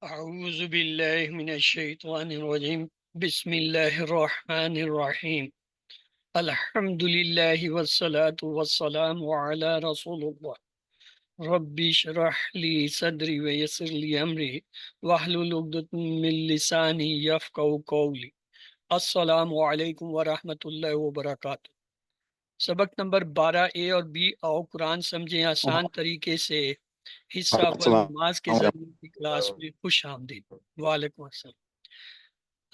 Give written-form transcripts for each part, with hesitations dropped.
اعوذ باللہ من الشیطان الرجیم بسم اللہ الرحمن الرحیم الحمد للہ والصلاة والسلام علی رسول اللہ رب اشرح لی صدری ویسر لی امری واحلل عقدۃ من لسانی یفقہوا قولی۔ السلام علیکم ورحمۃ اللہ وبرکاتہ۔ سبق نمبر 12 اور بی، آؤ قرآن سمجھیں آسان طریقے سے، حصہ اول السلام نماز کے ذریعے کی کلاس میں خوش آمدید۔ وعلیکم السلام۔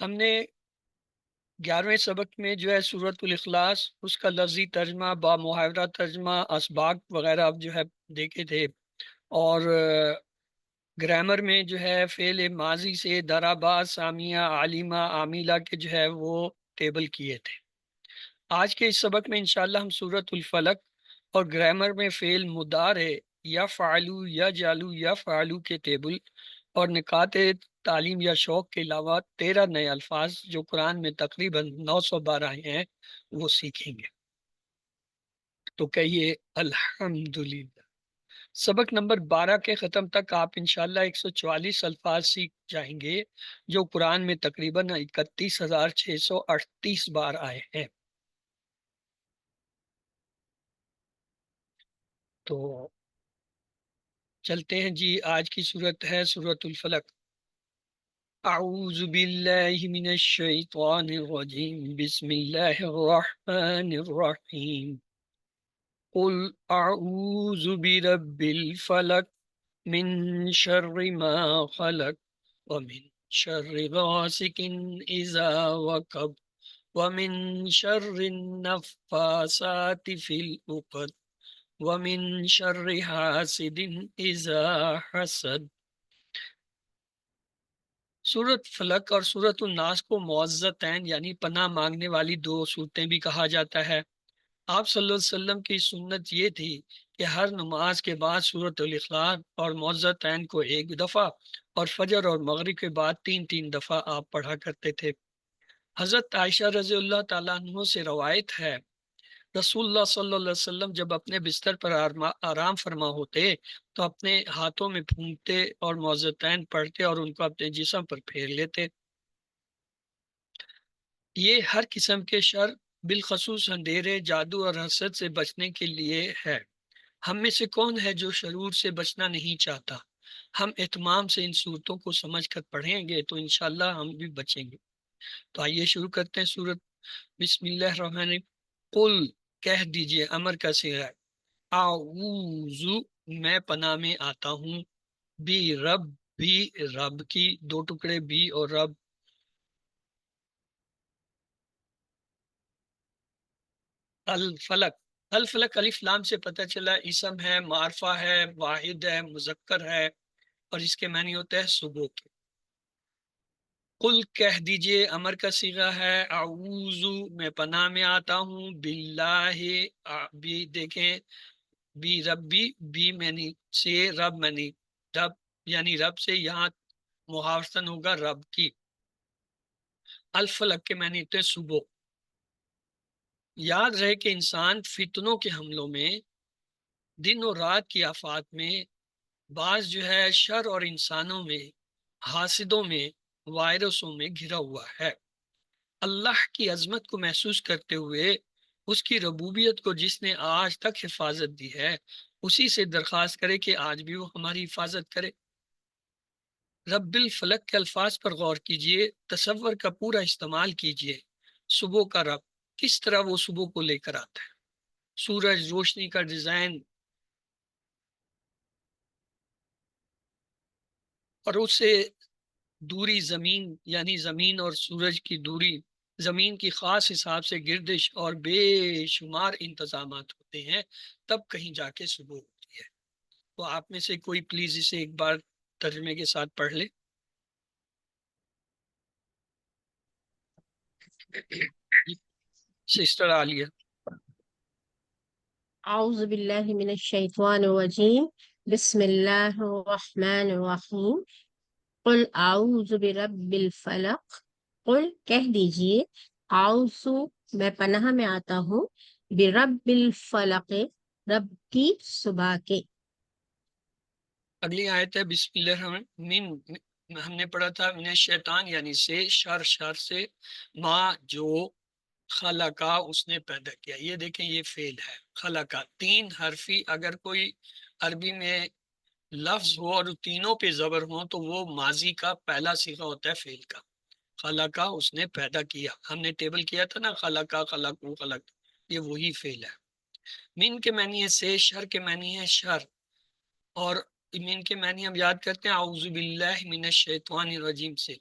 ہم نے 11ویں سبق میں جو ہے سورۃ الاخلاص، اس کا لفظی ترجمہ، با محاورہ ترجمہ، اسباق وغیرہ جو ہے دیکھے تھے، اور گرامر میں جو ہے فعل ماضی سے درابا، سامیہ، عالمہ، عاملہ کے جو ہے وہ ٹیبل کیے تھے۔ آج کے اس سبق میں انشاءاللہ ہم سورۃ الفلق اور گرامر میں فعل مضارع یا فعلو یا جالو یا فعلو کے ٹیبل اور نکات تعلیم یا شوق کے علاوہ 13 نئے الفاظ جو قرآن میں تقریباً 912 ہیں وہ سیکھیں گے۔ تو کہیے الحمدللہ۔ سبق نمبر 12 کے ختم تک آپ انشاءاللہ 144 الفاظ سیکھ جائیں گے جو قرآن میں تقریباً 31,638 بار آئے ہیں۔ تو چلتے ہیں جی، آج کی صورت ہے سورۃ الفلق۔ اعوذ باللہ من الشیطان الرجیم، بسم اللہ الرحمن الرحیم۔ قل اعوذ برب الفلق من شر ما خلق ومن شر غاسق اذا وقب ومن شر النفاثات في العقد ومن شر حاسد اذا حسد۔ سورۃ فلق اور سورۃ الناس کو معوذتین یعنی پناہ مانگنے والی دو صورتیں بھی کہا جاتا ہے۔ آپ صلی اللہ علیہ وسلم کی سنت یہ تھی کہ ہر نماز کے بعد سورۃ الاخلاص اور معوذتین کو ایک دفعہ اور فجر اور مغرب کے بعد 3 دفعہ آپ پڑھا کرتے تھے۔ حضرت عائشہ رضی اللہ تعالیٰ عنہ سے روایت ہے، رسول اللہ صلی اللہ علیہ وسلم جب اپنے بستر پر آرام فرما ہوتے تو اپنے ہاتھوں میں پھونکتے اور معوذتین پڑھتے اور ان کو اپنے جسم پر پھیر لیتے۔ یہ ہر قسم کے شر، بالخصوص اندھیرے، جادو اور حسد سے بچنے کے لیے ہے۔ ہم میں سے کون ہے جو شرور سے بچنا نہیں چاہتا؟ ہم اہتمام سے ان صورتوں کو سمجھ کر پڑھیں گے تو انشاءاللہ ہم بھی بچیں گے۔ تو آئیے شروع کرتے ہیں سورت۔ بسم اللہ الرحمن الرحیم۔ قل کہہ دیجئے، امر کا صیغہ ہے۔ اعوذ میں پناہ میں آتا ہوں، بی رب بھی رب کی، دو ٹکڑے بھی اور رب، الفلق۔ الفلق الف لام سے پتہ چلا اسم ہے، معرفہ ہے، واحد ہے، مذکر ہے، اور اس کے معنی ہوتا ہے صبح کے۔ قل کہہ دیجئے، امر کا صیغہ ہے۔ اعوذ میں پناہ میں آتا ہوں، باللہ بھی دیکھیں، بی ربی، بی معنی سے، رب معنی رب، یعنی رب سے، یہاں محاورتن ہوگا رب کی۔ الفلق کے معنی ہوتے ہیں صبح۔ یاد رہے کہ انسان فتنوں کے حملوں میں، دن اور رات کی آفات میں، بعض جو ہے شر اور انسانوں میں، حاسدوں میں، وائرسوں میں گھرا ہوا ہے۔ اللہ کی عظمت کو محسوس کرتے ہوئے اس کی ربوبیت کو جس نے آج تک حفاظت دی ہے، اسی سے درخواست کرے کہ آج بھی وہ ہماری حفاظت کرے۔ رب الفلق کے الفاظ پر غور کیجئے، تصور کا پورا استعمال کیجئے۔ صبح کا رب، کس طرح وہ صبح کو لے کر آتا ہے، سورج، روشنی کا ڈیزائن، اور اس سے دوری زمین، یعنی زمین اور سورج کی دوری، زمین کی خاص حساب سے گردش اور بے شمار انتظامات ہوتے ہیں، تب کہیں جا کے صبح ہوتی ہے۔ تو آپ میں سے کوئی پلیز اسے ایک بار ترجمے کے ساتھ پڑھ لے۔ سسٹر عالیہ۔ اعوذ باللہ من الشیطان الرجیم، بسم اللہ الرحمن الرحیم۔ قل اعوذ برب الفلق، قل کہہ دیجئے، اعوذ میں پناہ میں آتا ہوں، برب الفلق رب کی صبح کے، اگلی آیت ہے بسم اللہ الرحمن ہم نے پڑھا تھا من شیطان یعنی سے، شر سے، ما جو، خلقہ اس نے پیدا کیا. یہ دیکھیں یہ فعل ہے خلقہ، تین حرفی. اگر کوئی عربی میں لفظ ہو اور تینوں پہ زبر ہو تو وہ ماضی کا پہلا صیغہ ہوتا ہے فعل کا. خلقہ اس نے پیدا کیا، ہم نے ٹیبل کیا تھا نا، خلقہ خلق، یہ وہی فعل ہے. من کے معنی ہے سے، شر کے معنی ہے شر. اور من کے معنی ہم یاد کرتے ہیں اعوذ باللہ من الشیطان الرجیم سے.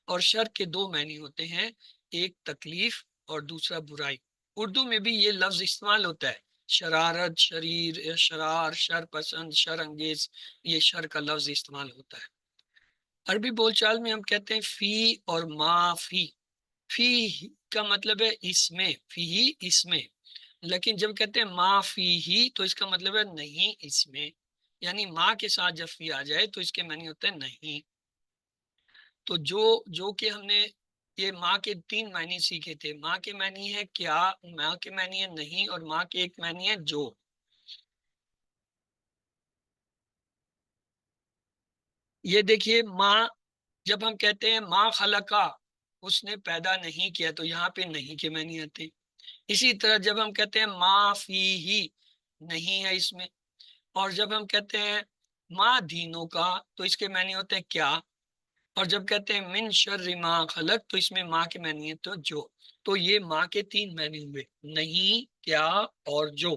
اور شر کے دو معنی ہوتے ہیں، ایک تکلیف اور دوسرا برائی. اردو میں بھی یہ لفظ استعمال ہوتا ہے، شرارت، شریر، شرار، شر پسند، شر انگیز، یہ شر کا لفظ استعمال ہوتا ہے. عربی بول چال میں ہم کہتے ہیں فی اور ما فی. فی کا مطلب ہے اس میں، فی ہی اس میں. لیکن جب کہتے ہیں ما فی ہی تو اس کا مطلب ہے نہیں اس میں. یعنی ما کے ساتھ جب فی آ جائے تو اس کے معنی ہوتا ہے نہیں. تو جو کہ ہم نے یہ ماں کے تین معنی سیکھے تھے. ماں کے معنی ہے کیا، ماں کے معنی ہے نہیں، اور ماں کے ایک معنی ہے جو. یہ دیکھیے ماں، جب ہم کہتے ہیں ماں خلقہ اس نے پیدا نہیں کیا تو یہاں پہ نہیں کے معنی آتے. اسی طرح جب ہم کہتے ہیں ما فی ہی، نہیں ہے اس میں. اور جب ہم کہتے ہیں ما دینوں کا تو اس کے معنی ہوتے ہیں کیا. اور جب کہتے ہیں من شر ما خلق تو اس میں ماں کے معنی ہے تو جو. تو یہ ماں کے تین معنی ہوئے، نہیں، کیا اور جو.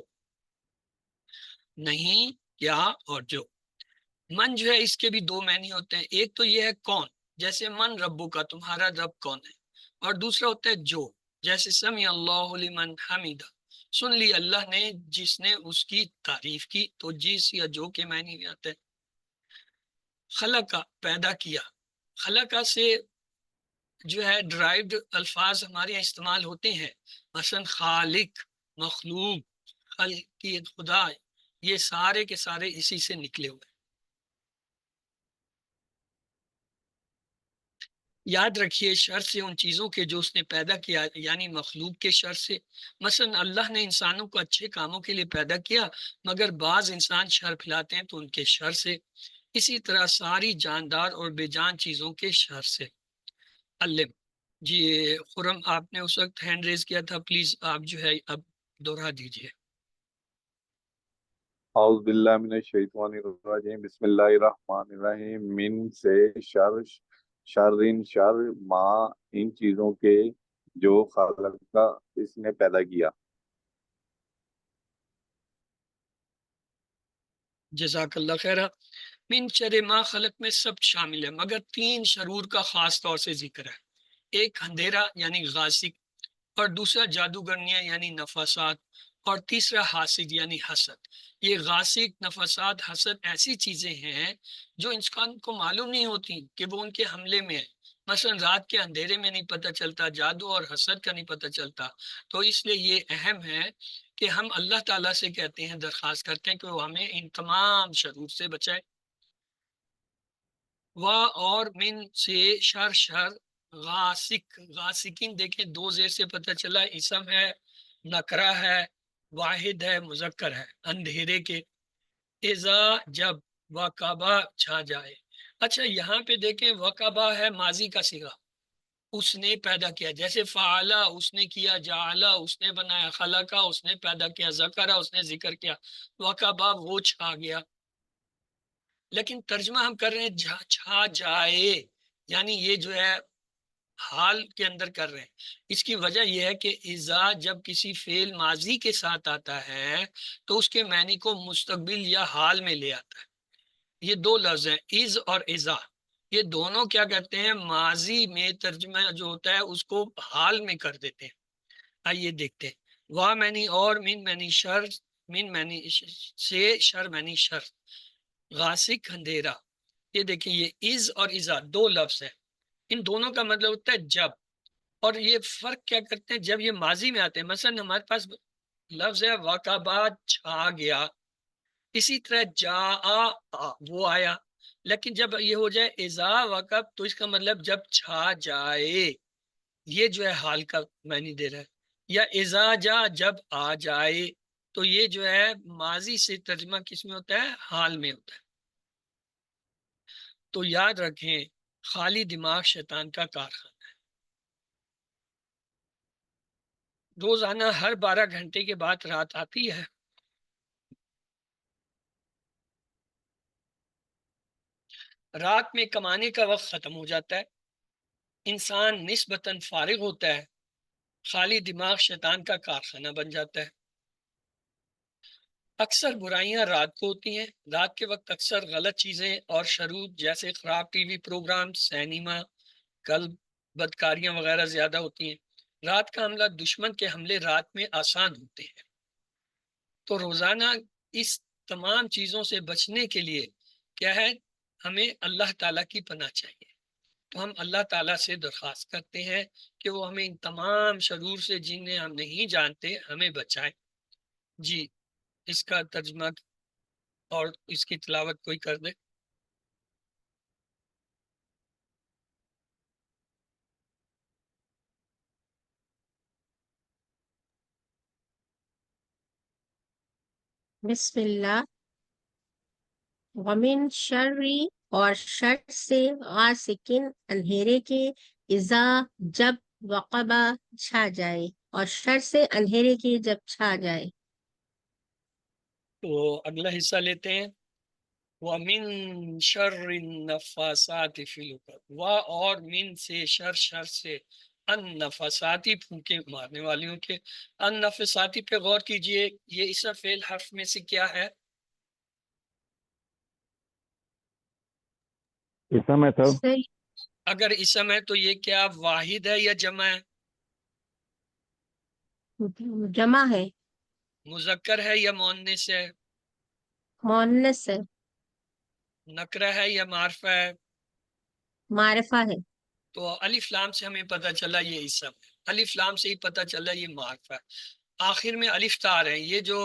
نہیں، کیا اور جو. من جو ہے اس کے بھی دو معنی ہوتے ہیں، ایک تو یہ ہے کون، جیسے من ربو کا، تمہارا رب کون ہے. اور دوسرا ہوتا ہے جو، جیسے سمی اللہ لمن حمیدہ، سن لی اللہ نے جس نے اس کی تعریف کی. تو جس یا جو کے معنی میں آتا ہے. خلقہ پیدا کیا، خلقہ سے جو ہے ڈرائیوڈ الفاظ ہمارے یہاں استعمال ہوتے ہیں، مثلا خالق، مخلوق، خلقی، خدا، یہ سارے کے سارے اسی سے نکلے ہوئے. یاد رکھیے شر سے ان چیزوں کے جو اس نے پیدا کیا، یعنی مخلوق کے شر سے. مثلا اللہ نے انسانوں کو اچھے کاموں کے لیے پیدا کیا مگر بعض انسان شر پھیلاتے ہیں تو ان کے شر سے. اسی طرح ساری جاندار اور بے جان چیزوں کے شر سے. علم جی، خرم آپ نے اس وقت ہینڈ ریز کیا تھا، پلیز آپ جو ہے اب دوہرا دیجیے. اعوذ باللہ من الشیطان الرجیم بسم اللہ الرحمن الرحیم. من سے شر، شرین شر، ما ان چیزوں کے جو خالق کا اس نے پیدا کیا. جزاک اللہ خیر. من شر ما خلق میں سب شامل ہے مگر تین شرور کا خاص طور سے ذکر ہے. ایک اندھیرا یعنی غاسق، اور دوسرا جادوگرنیاں یعنی نفاسات، اور تیسرا حاسد یعنی حسد. یہ غاسق، نفاسات، حسد ایسی چیزیں ہیں جو انسان کو معلوم نہیں ہوتی کہ وہ ان کے حملے میں ہے. مثلا رات کے اندھیرے میں نہیں پتہ چلتا، جادو اور حسد کا نہیں پتہ چلتا. تو اس لیے یہ اہم ہے کہ ہم اللہ تعالیٰ سے کہتے ہیں، درخواست کرتے ہیں کہ وہ ہمیں ان تمام شرور سے بچائے. اور من سے شر غاسق، غاسقین دیکھیں دو زیر سے پتہ چلا، اسم ہے، نکرہ ہے، واحد ہے، مذکر ہے، اندھیرے کے. اذا جب، وقبہ چھا جائے. اچھا یہاں پہ دیکھیں وقبہ ہے ماضی کا صیغہ، اس نے پیدا کیا. جیسے فعلا اس نے کیا، جعلا اس نے بنایا، خلقہ اس نے پیدا کیا، ذکرہ اس نے ذکر کیا، وقبہ وہ چھا گیا. لیکن ترجمہ ہم کر رہے ہیں چھا جائے، یعنی یہ جو ہے حال کے اندر کر رہے ہیں. اس کی وجہ یہ ہے کہ اذا جب کسی فعل ماضی کے ساتھ آتا ہے تو اس کے معنی کو مستقبل یا حال میں لے آتا ہے. یہ دو لفظ ہیں از اور اذا، یہ دونوں کیا کرتے ہیں، ماضی میں ترجمہ جو ہوتا ہے اس کو حال میں کر دیتے ہیں. آئیے دیکھتے ہیں. وا معنی اور، من معنی شر، من معنی سے، شر معنی شر، غاسق اندھیرا. یہ دیکھیں یہ از اور اذا دو لفظ ہیں، ان دونوں کا مطلب ہوتا ہے جب. اور یہ فرق کیا کرتے ہیں، جب یہ ماضی میں آتے ہیں، مثلا ہمارے پاس لفظ ہے وقبہ چھا گیا، اسی طرح جا وہ آیا. لیکن جب یہ ہو جائے اذا وقب تو اس کا مطلب جب چھا جائے، یہ جو ہے حال کا معنی دے رہا ہے. یا اذا جا جب آ جائے، تو یہ جو ہے ماضی سے ترجمہ کس میں ہوتا ہے، حال میں ہوتا ہے. تو یاد رکھیں خالی دماغ شیطان کا کارخانہ ہے. روزانہ ہر 12 گھنٹے کے بعد رات آتی ہے. رات میں کمانے کا وقت ختم ہو جاتا ہے، انسان نسبتاً فارغ ہوتا ہے، خالی دماغ شیطان کا کارخانہ بن جاتا ہے. اکثر برائیاں رات کو ہوتی ہیں. رات کے وقت اکثر غلط چیزیں اور شرور جیسے خراب ٹی وی پروگرام، سینما، قلب بدکاریاں وغیرہ زیادہ ہوتی ہیں. رات کا حملہ، دشمن کے حملے رات میں آسان ہوتے ہیں. تو روزانہ اس تمام چیزوں سے بچنے کے لیے کیا ہے، ہمیں اللہ تعالیٰ کی پناہ چاہیے. تو ہم اللہ تعالیٰ سے درخواست کرتے ہیں کہ وہ ہمیں ان تمام شرور سے جنہیں ہم نہیں جانتے ہمیں بچائیں. جی اس کا ترجمہ اور اس کی تلاوت کوئی کر دے. بسم اللہ. ومن شرری، اور شر سے، غاسقن، اندھیرے کے، اذا، جب، وقبہ، چھا جائے، اور شر سے اندھیرے کے جب چھا جائے. تو اگلا حصہ لیتے ہیں. وَمِن شَرِّ النَّفَّاثَاتِ فِي الْعُقَدِ، اور من سے، شر سے، النفساتی پھونکے مارنے والیوں کے. النفساتی پہ غور کیجئے، یہ اسم فعل حرف میں سے کیا ہے؟ اسم ہے سر. صحیح. اگر اسم ہے تو یہ کیا واحد ہے یا جمع ہے؟ جمع ہے. مذکر ہے یا مؤنث ہے؟ مؤنث ہے. نکرہ ہے یا معرفہ ہے؟ معرفہ ہے. تو الف لام سے ہمیں پتہ چلا یہ اسم ہے، الف لام سے ہی پتہ چلا یہ معرفہ ہے. آخر میں الف تار ہے. یہ جو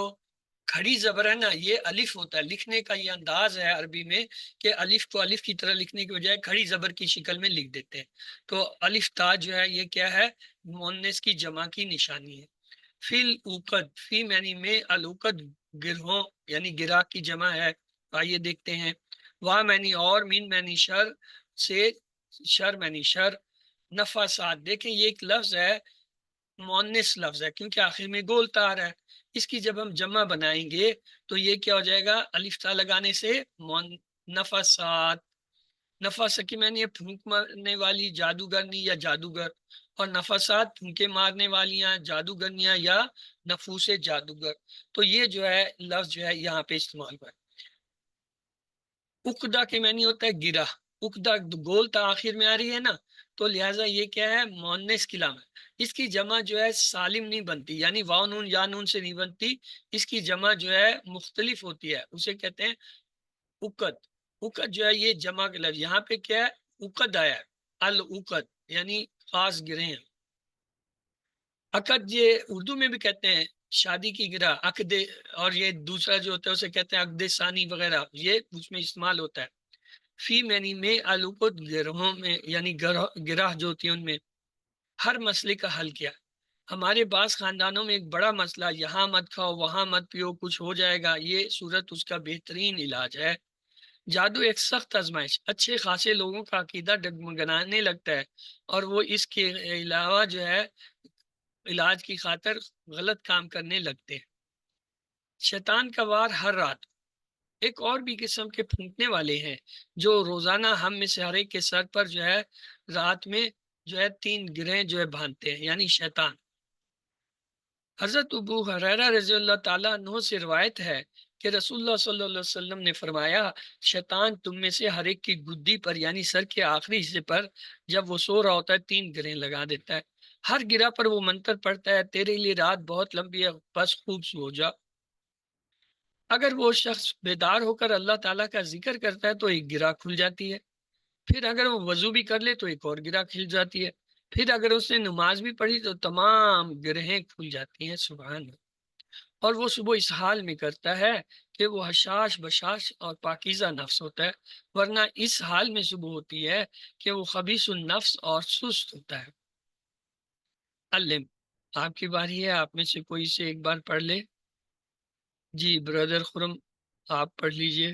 کھڑی زبر ہے نا، یہ الف ہوتا ہے. لکھنے کا یہ انداز ہے عربی میں کہ الف کو الف کی طرح لکھنے کے بجائے کھڑی زبر کی شکل میں لکھ دیتے ہیں. تو الف تا جو ہے یہ کیا ہے؟ مؤنث کی جمع کی نشانی ہے. فی العقد، فی معنی میں، العقد گرہوں یعنی گرہ کی جمع ہے. آئیے دیکھتے ہیں. واہ معنی اور، مین معنی شر سے، شر معنی شر. نفاسات، دیکھیں یہ ایک لفظ ہے، مؤنث لفظ ہے کیونکہ آخر میں گول تار ہے. اس کی جب ہم جمع بنائیں گے تو یہ کیا ہو جائے گا؟ الف تا لگانے سے نفاسات. نفس کی معنی ہے پھونک مارنے والی، جادوگرنی یا جادوگر. اور نفسات پھونکے مارنے والیاں، جادوگرنیاں یا نفوس جادوگر. تو یہ جو ہے لفظ جو ہے یہاں پہ استعمال ہوا ہے. عقدہ کے معنی ہوتا ہے گرہ. عقدہ گول تا آخر میں آ رہی ہے نا، تو لہٰذا یہ کیا ہے؟ مؤنث کی لام ہے. اس کی جمع جو ہے سالم نہیں بنتی، یعنی واو نون یا نون سے نہیں بنتی. اس کی جمع جو ہے مختلف ہوتی ہے، اسے کہتے ہیں عقد. عقد جو ہے یہ جمع کا لفظ. یہاں پہ کیا ہے؟ عقد آیا ہے، العقد یعنی خاص گرہ ہیں. عقد یہ اردو میں بھی کہتے ہیں شادی کی گرہ، عقد. اور یہ دوسرا جو ہوتا ہے اسے کہتے ہیں عقد ثانی وغیرہ، یہ اس میں استعمال ہوتا ہے. فی معنی میں، العقد گرہوں میں، یعنی گرہ جو ہوتی ہیں ان میں. ہر مسئلے کا حل کیا؟ ہمارے بعض خاندانوں میں ایک بڑا مسئلہ، یہاں مت کھاؤ، وہاں مت پیو، کچھ ہو جائے گا. یہ صورت اس کا بہترین علاج ہے. جادو ایک سخت آزمائش، اچھے خاصے لوگوں کا عقیدہ ڈگمگانے لگتا ہے اور وہ اس کے علاوہ جو ہے علاج کی خاطر غلط کام کرنے لگتے ہیں. شیطان کا وار ہر رات. ایک اور بھی قسم کے پھونکنے والے ہیں جو روزانہ ہم میں سے ہر ایک کے سر پر جو ہے رات میں جو ہے 3 گرہیں جو ہے باندھتے ہیں، یعنی شیطان. حضرت ابو ہریرہ رضی اللہ تعالیٰ عنہ سے روایت ہے کہ رسول اللہ صلی اللہ علیہ وسلم نے فرمایا، شیطان تم میں سے ہر ایک کی گدی پر یعنی سر کے آخری حصے پر جب وہ سو رہا ہوتا ہے 3 گرہیں لگا دیتا ہے. ہر گرہ پر وہ منتر پڑھتا ہے، تیرے لیے رات بہت لمبی ہے، بس خوب سو جا. اگر وہ شخص بیدار ہو کر اللہ تعالیٰ کا ذکر کرتا ہے تو ایک گرہ کھل جاتی ہے. پھر اگر وہ وضو بھی کر لے تو ایک اور گرہ کھل جاتی ہے. پھر اگر اس نے نماز بھی پڑھی تو تمام گرہیں کھل جاتی ہیں. سبحان اللہ. اور وہ صبح اس حال میں کرتا ہے کہ وہ حشاش بشاش اور پاکیزہ نفس ہوتا ہے، ورنہ اس حال میں صبح ہوتی ہے کہ وہ خبیث النفس اور سست ہوتا ہے. علم، آپ کی باری ہے، آپ میں سے کوئی سے ایک بار پڑھ لے. جی بردر خرم، آپ پڑھ لیجئے.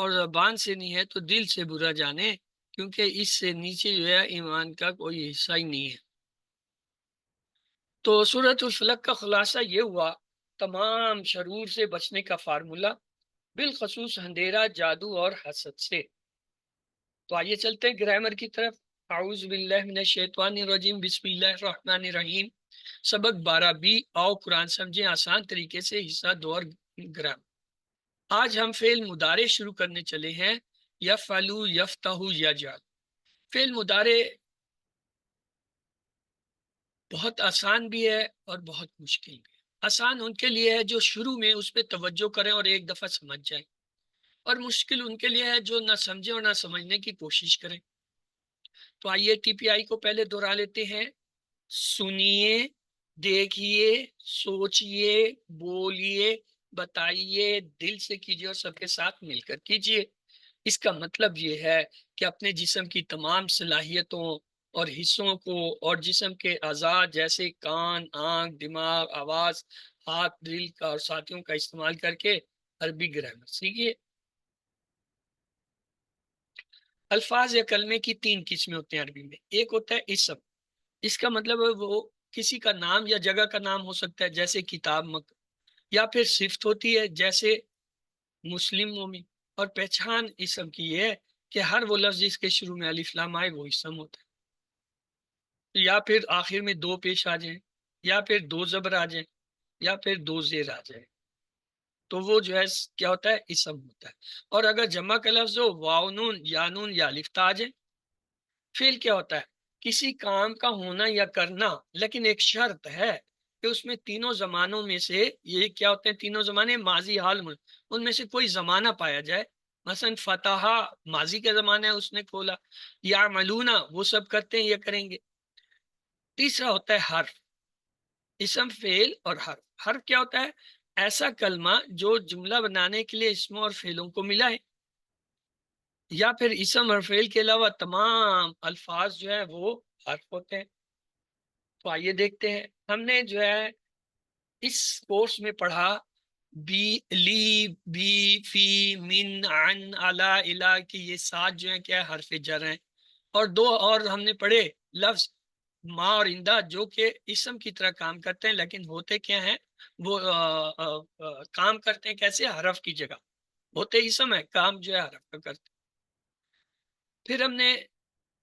اور زبان سے نہیں ہے تو دل سے برا جانے، کیونکہ اس سے نیچے جو ہے ایمان کا کوئی حصہ ہی نہیں ہے۔ تو سورۃ الفلق کا خلاصہ یہ ہوا تمام شرور سے بچنے کا فارمولا، بالخصوص اندھیرا، جادو اور حسد سے۔ تو آئیے چلتے ہیں گرامر کی طرف۔ اعوذ باللہ من الشیطان الرجیم، بسم اللہ الرحمن الرحیم۔ سبق 12 آؤ قرآن سمجھیں آسان طریقے سے، حصہ 2 اور گرامر۔ آج ہم فعل مضارع شروع کرنے چلے ہیں، یفعلو، یفتح، یجعل۔ فعل مضارع بہت آسان بھی ہے اور بہت مشکل بھی ہے۔ آسان ان کے لیے ہے جو شروع میں اس پہ توجہ کریں اور ایک دفعہ سمجھ جائیں، اور مشکل ان کے لیے ہے جو نہ سمجھیں اور نہ سمجھنے کی کوشش کریں۔ تو آئیے ٹی پی آئی کو پہلے دہرا لیتے ہیں۔ سنیے، دیکھیے، سوچئے، بولیے، بتائیے، دل سے کیجیے اور سب کے ساتھ مل کر کیجیے۔ اس کا مطلب یہ ہے کہ اپنے جسم کی تمام صلاحیتوں اور حصوں کو اور جسم کے اعضاء جیسے کان، آنکھ، دماغ، آواز، ہاتھ، دل کا اور ساتھیوں کا استعمال کر کے عربی گرامر سیکھیے۔ الفاظ یا کلمے کی 3 قسمیں ہوتے ہیں عربی میں۔ ایک ہوتا ہے اسم، اس کا مطلب ہے وہ کسی کا نام یا جگہ کا نام ہو سکتا ہے، جیسے کتاب مکہ، یا پھر صفت ہوتی ہے جیسے مسلم، مومن۔ اور پہچان اسم کی یہ ہے کہ ہر وہ لفظ جس کے شروع میں الف لام آئے وہ اسم ہوتا ہے، یا پھر آخر میں 2 پیش آ جائیں، یا پھر 2 زبر آ جائیں، یا پھر 2 زیر آ جائیں، تو وہ جو ہے کیا ہوتا ہے، اسم ہوتا ہے۔ اور اگر جمع کا لفظ ہو، واو نون یا نون یا الف تا آ جائیں۔ فعل کیا ہوتا ہے، کسی کام کا ہونا یا کرنا، لیکن ایک شرط ہے کہ اس میں تینوں زمانوں میں سے، یہ کیا ہوتے ہیں تینوں زمانے، ماضی، حال، ان میں سے کوئی زمانہ پایا جائے۔ مثلا فتح ماضی کا زمانہ ہے، اس نے کھولا، یا ملونا وہ سب کرتے ہیں، یہ کریں گے۔ تیسرا ہوتا ہے حرف، اسم، فعل اور حرف۔ حرف کیا ہوتا ہے، ایسا کلمہ جو جملہ بنانے کے لیے اسموں اور فعلوں کو ملا ہے، یا پھر اسم اور فعل کے علاوہ تمام الفاظ جو ہے وہ حرف ہوتے ہیں۔ تو آئیے دیکھتے ہیں، ہم نے جو ہے اس کورس میں پڑھا بی، لی، بی، فی، من، عن، علا، الہ کی یہ 7 جو ہیں کیا حرف جر ہیں، اور 2 اور ہم نے پڑھے لفظ ما اور اندہ جو کہ اسم کی طرح کام کرتے ہیں، لیکن ہوتے کیا ہیں، وہ کام کرتے ہیں کیسے، حرف کی جگہ، ہوتے اسم ہے، کام جو ہے حرف کا کرتے ہیں۔ پھر ہم نے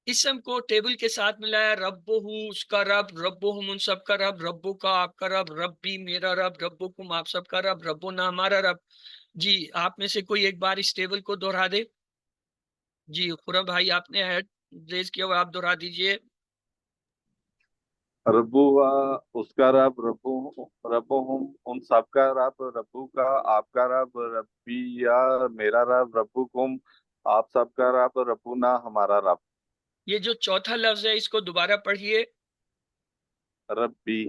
اسم کو ٹیبل کے ساتھ ملایا، ربو اس کا رب، ربو ان سب کا رب، ربو کا آپ کا رب، ربی میرا رب، ربکم آپ سب کا رب، ربنا ہمارا رب۔ جی آپ میں سے کوئی ایک بار اس ٹیبل کو دہرا دے۔ جی خورم بھائی آپ نے ہیڈ ریز کیا ہوا، آپ دہرا دیجئے۔ ربو اس کا رب، ربو ہم ان سب کا رب، ربو کا آپ کا رب، ربی یا میرا رب، ربکم آپ سب کا رب، ربنا ہمارا رب۔ یہ جو چوتھا لفظ ہے اس کو دوبارہ پڑھیے۔ ربی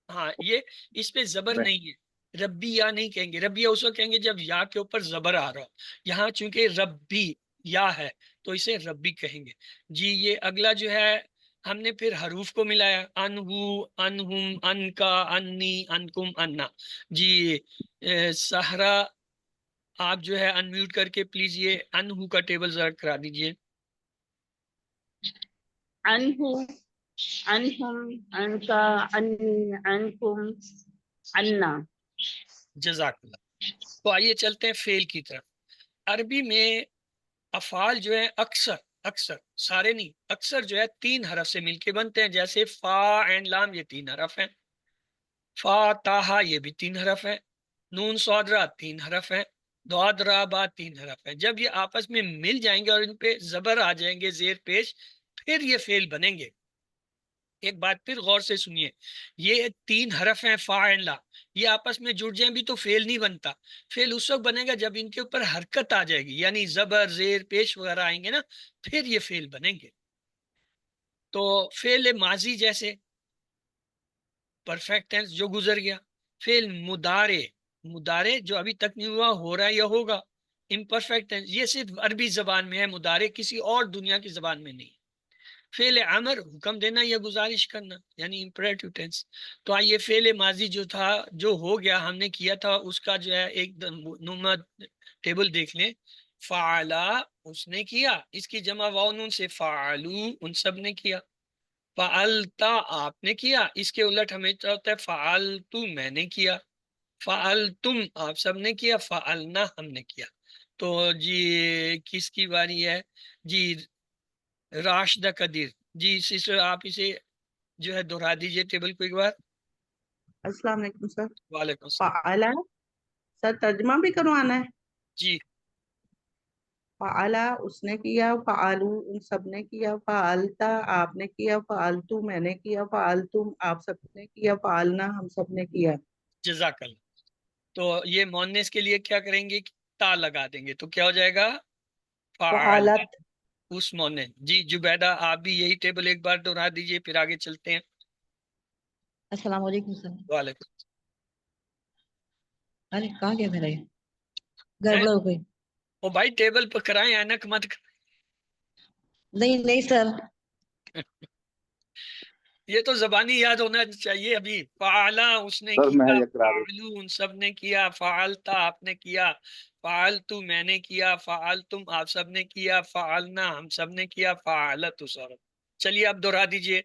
ہاں یہ اس پہ زبر میں نہیں ہے، ربی یا نہیں کہیں گے، ربی یا اس وقت کہیں گے جب یا کے اوپر زبر آ رہا ہو، یہاں چونکہ ربی یا ہے تو اسے ربی کہیں گے۔ جی یہ اگلا جو ہے ہم نے پھر حروف کو ملایا، انہو، انہم، ان کا، انی، انکم، انا۔ جی سہرا آپ جو ہے انمیوٹ کر کے پلیز یہ انہو کا ٹیبل ذرا کرا دیجئے۔ عنہ، عنہم، عنکا، عنی، عنکم، عنا۔ جزاک اللہ۔ تو آئیے چلتے ہیں فعل کی طرف۔ عربی میں افعال جو ہیں اکثر سارے نہیں، اکثر جو ہے 3 حرف سے مل کے بنتے ہیں، جیسے فا، عین، لام، یہ 3 حرف ہیں۔ فا، تاہا یہ بھی 3 حرف ہیں۔ نون، صاد، را 3 حرف ہیں۔ ضاد، را، با 3 حرف ہیں۔ جب یہ آپس میں مل جائیں گے اور ان پہ زبر آ جائیں گے زیر پیش، پھر یہ فعل بنیں گے۔ ایک بات پھر غور سے سنیے، یہ 3 حرف ہیں فا، عین، لا، یہ آپس میں جڑ جائیں بھی تو فعل نہیں بنتا۔ فعل اس وقت بنے گا جب ان کے اوپر حرکت آ جائے گی، یعنی زبر، زیر پیش وغیرہ آئیں گے نا، پھر یہ فعل بنیں گے۔ تو فعل ماضی جیسے پرفیکٹ ٹینس جو گزر گیا، فعل مضارع جو ابھی تک نہیں ہوا، ہو رہا ہے یا ہوگا، امپرفیکٹ ٹینس، یہ صرف عربی زبان میں ہے مضارع، کسی اور دنیا کی زبان میں نہیں۔ فعل امر حکم دینا یا گزارش کرنا یعنی امپریٹیو ٹینس۔ تو آئیے فعل ماضی جو تھا، جو ہو گیا، ہم نے کیا تھا، اس کا جو ہے ایک نما ٹیبل دیکھ لیں۔ فعلا اس نے کیا، اس کی جمع واو نون سے فعلو ان سب نے کیا، فعلتا آپ نے کیا، اس کے الٹ ہمیشہ ہوتا ہے فعلتو میں نے کیا، فعلتم آپ سب نے کیا، فعلنا ہم نے کیا۔ تو جی کس کی باری ہے؟ جی راشدہ قدیر، جی سسٹر آپ اسے جو ہے دہرا دیجئے ٹیبل کو ایک بار۔ السلام علیکم سر۔ وعلیکم السلام۔ فعلا سر ترجمہ بھی کروانا ہے؟ جی فعلا اس نے کیا، فعلو ان سب نے کیا، فعلتا آپ نے کیا، فعلتو میں نے کیا، فعلتم آپ سب نے کیا، فعلنا ہم سب نے کیا۔ جزاک اللہ۔ تو یہ مونس کے لیے کیا کریں گے؟ تا لگا دیں گے تو کیا ہو جائے گا؟ فعل فعلت اس مونس۔ جی جبیدہ آپ بھی یہی ٹیبل ایک بار دہرا دیجئے پھر آگے چلتے ہیں۔ السلام علیکم سر۔ وعلیکم ارے کہاں گیا میرا یہ؟ گڑبڑ ہو گئی۔ او بھائی ٹیبل پر کرائیں، اینک مت نہیں نہیں سر۔ یہ تو زبانی یاد ہونا چاہیے ابھی۔ فعلا اس نے سر میں کیا، اقرار فعلو ان سب نے کیا، فعلتا آپ نے کیا، فعلتو میں نے کیا، فعلتم آپ سب نے کیا، فعلنا ہم سب نے کیا، فعلت سر۔ چلیے اب دہرا دیجئے۔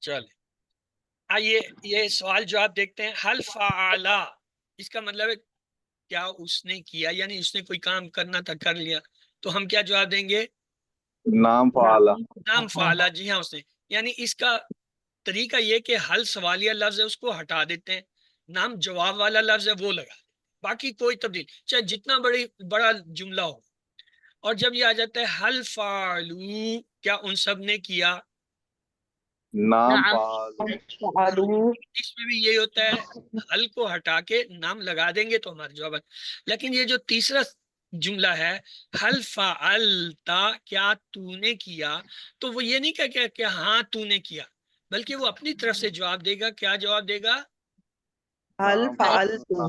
چلے آئیے یہ سوال جو آپ دیکھتے ہیں، حل فعلا اس کا مطلب ہے کیا اس نے کیا، یعنی اس نے کوئی کام کرنا تھا کر لیا، تو ہم کیا جواب دیں گے؟ نام فعلا نام فعلا، جی ہاں اس نے۔ یعنی اس کا طریقہ یہ کہ حل سوالیہ لفظ ہے اس کو ہٹا دیتے ہیں، نام جواب والا لفظ ہے وہ لگا، باقی کوئی تبدیل چاہے جتنا بڑا جملہ ہو۔ اور جب یہ آ جاتا ہے حل فعلو کیا ان سب نے کیا، نام نعم فعل فعلو اس میں بھی یہی ہوتا ہے، حل کو ہٹا کے نام لگا دیں گے تو ہمارا جواب ہے۔ لیکن یہ جو تیسرا جملہ ہے حل فعلتا کیا تو نے کیا، تو وہ یہ نہیں کہا کہ ہاں تو نے کیا، بلکہ وہ اپنی طرف سے جواب دے گا۔ کیا جواب دے گا؟ حل نام فعلتو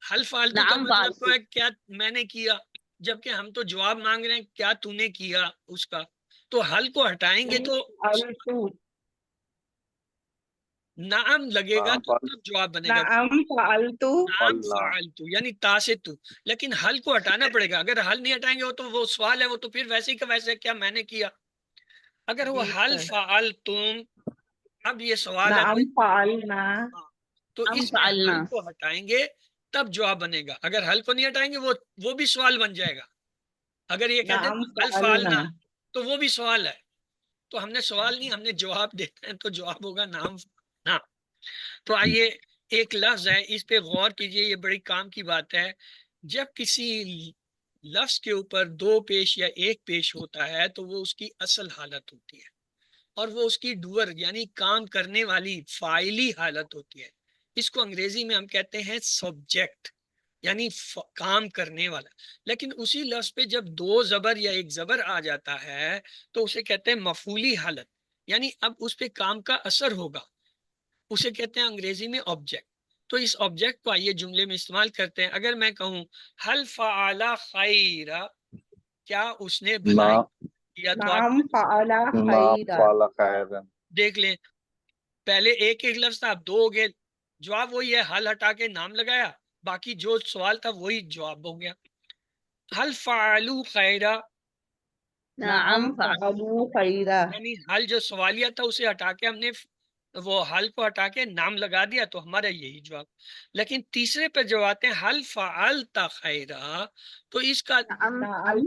حل فالتو کا نعم مطلب تو فعلتو ہے کیا میں نے کیا، جبکہ ہم تو جواب مانگ رہے ہیں کیا تو نے کیا اس کا، تو حل کو ہٹائیں گے تو فعلتو نعم لگے گا نام تو فعل تب جواب بنے گا، نعم فعلتو نعم اللہ فعلتو یعنی تا سے تو، لیکن حل کو ہٹانا پڑے گا۔ اگر حل نہیں ہٹائیں گے تو وہ سوال ہے، وہ تو پھر ویسے ہی کا ویسے کیا میں نے کیا۔ اگر وہ جی حل سر۔ فعلتم، اب یہ سوال ہے نعم بھائی، فعلنا ہاں، تو نعم اس میں فعلنا حل کو ہٹائیں گے تب جواب بنے گا، اگر حل کو نہیں ہٹائیں گے وہ بھی سوال بن جائے گا۔ اگر یہ کہتے نعم ہیں حل فعلنا فعلنا تو وہ بھی سوال ہے، تو ہم نے سوال نہیں ہم نے جواب دیتے ہیں، تو جواب ہوگا نام نام۔ تو آئیے ایک لفظ ہے اس پہ غور کیجئے، یہ بڑی کام کی بات ہے۔ جب کسی لفظ کے اوپر دو پیش یا ایک پیش ہوتا ہے تو وہ اس کی اصل حالت ہوتی ہے، اور وہ اس کی ڈوور یعنی کام کرنے والی فاعلی حالت ہوتی ہے۔ اس کو انگریزی میں ہم کہتے ہیں سبجیکٹ، یعنی کام کرنے والا۔ لیکن اسی لفظ پہ جب دو زبر یا ایک زبر آ جاتا ہے تو اسے کہتے ہیں مفعولی حالت، یعنی اب اس پہ کام کا اثر ہوگا، اسے کہتے ہیں انگریزی میں آبجیکٹ۔ تو اس آبجیکٹ کو آئیے جملے میں استعمال کرتے ہیں۔ اگر میں کہوں حل فعل خیرا کیا اس نے بھلائی نام کیا، تو آپ نعم فعل نام خیرا فعل خیرن دیکھ لیں پہلے ایک ایک لفظ تھا، اب دو ہو گئے، جواب وہی ہے، حل ہٹا کے نام لگایا، باقی جو سوال تھا وہی جواب ہو گیا۔ حل فعلو خیرا نعم نعم فعلو خیرا یعنی حل جو سوالیہ تھا اسے ہٹا کے ہم نے وہ حل کو ہٹا کے نام لگا دیا تو ہمارا یہی جواب۔ لیکن تیسرے پہ جو آتے ہیں حل فعلت خیرا، تو اس کا نعم نعم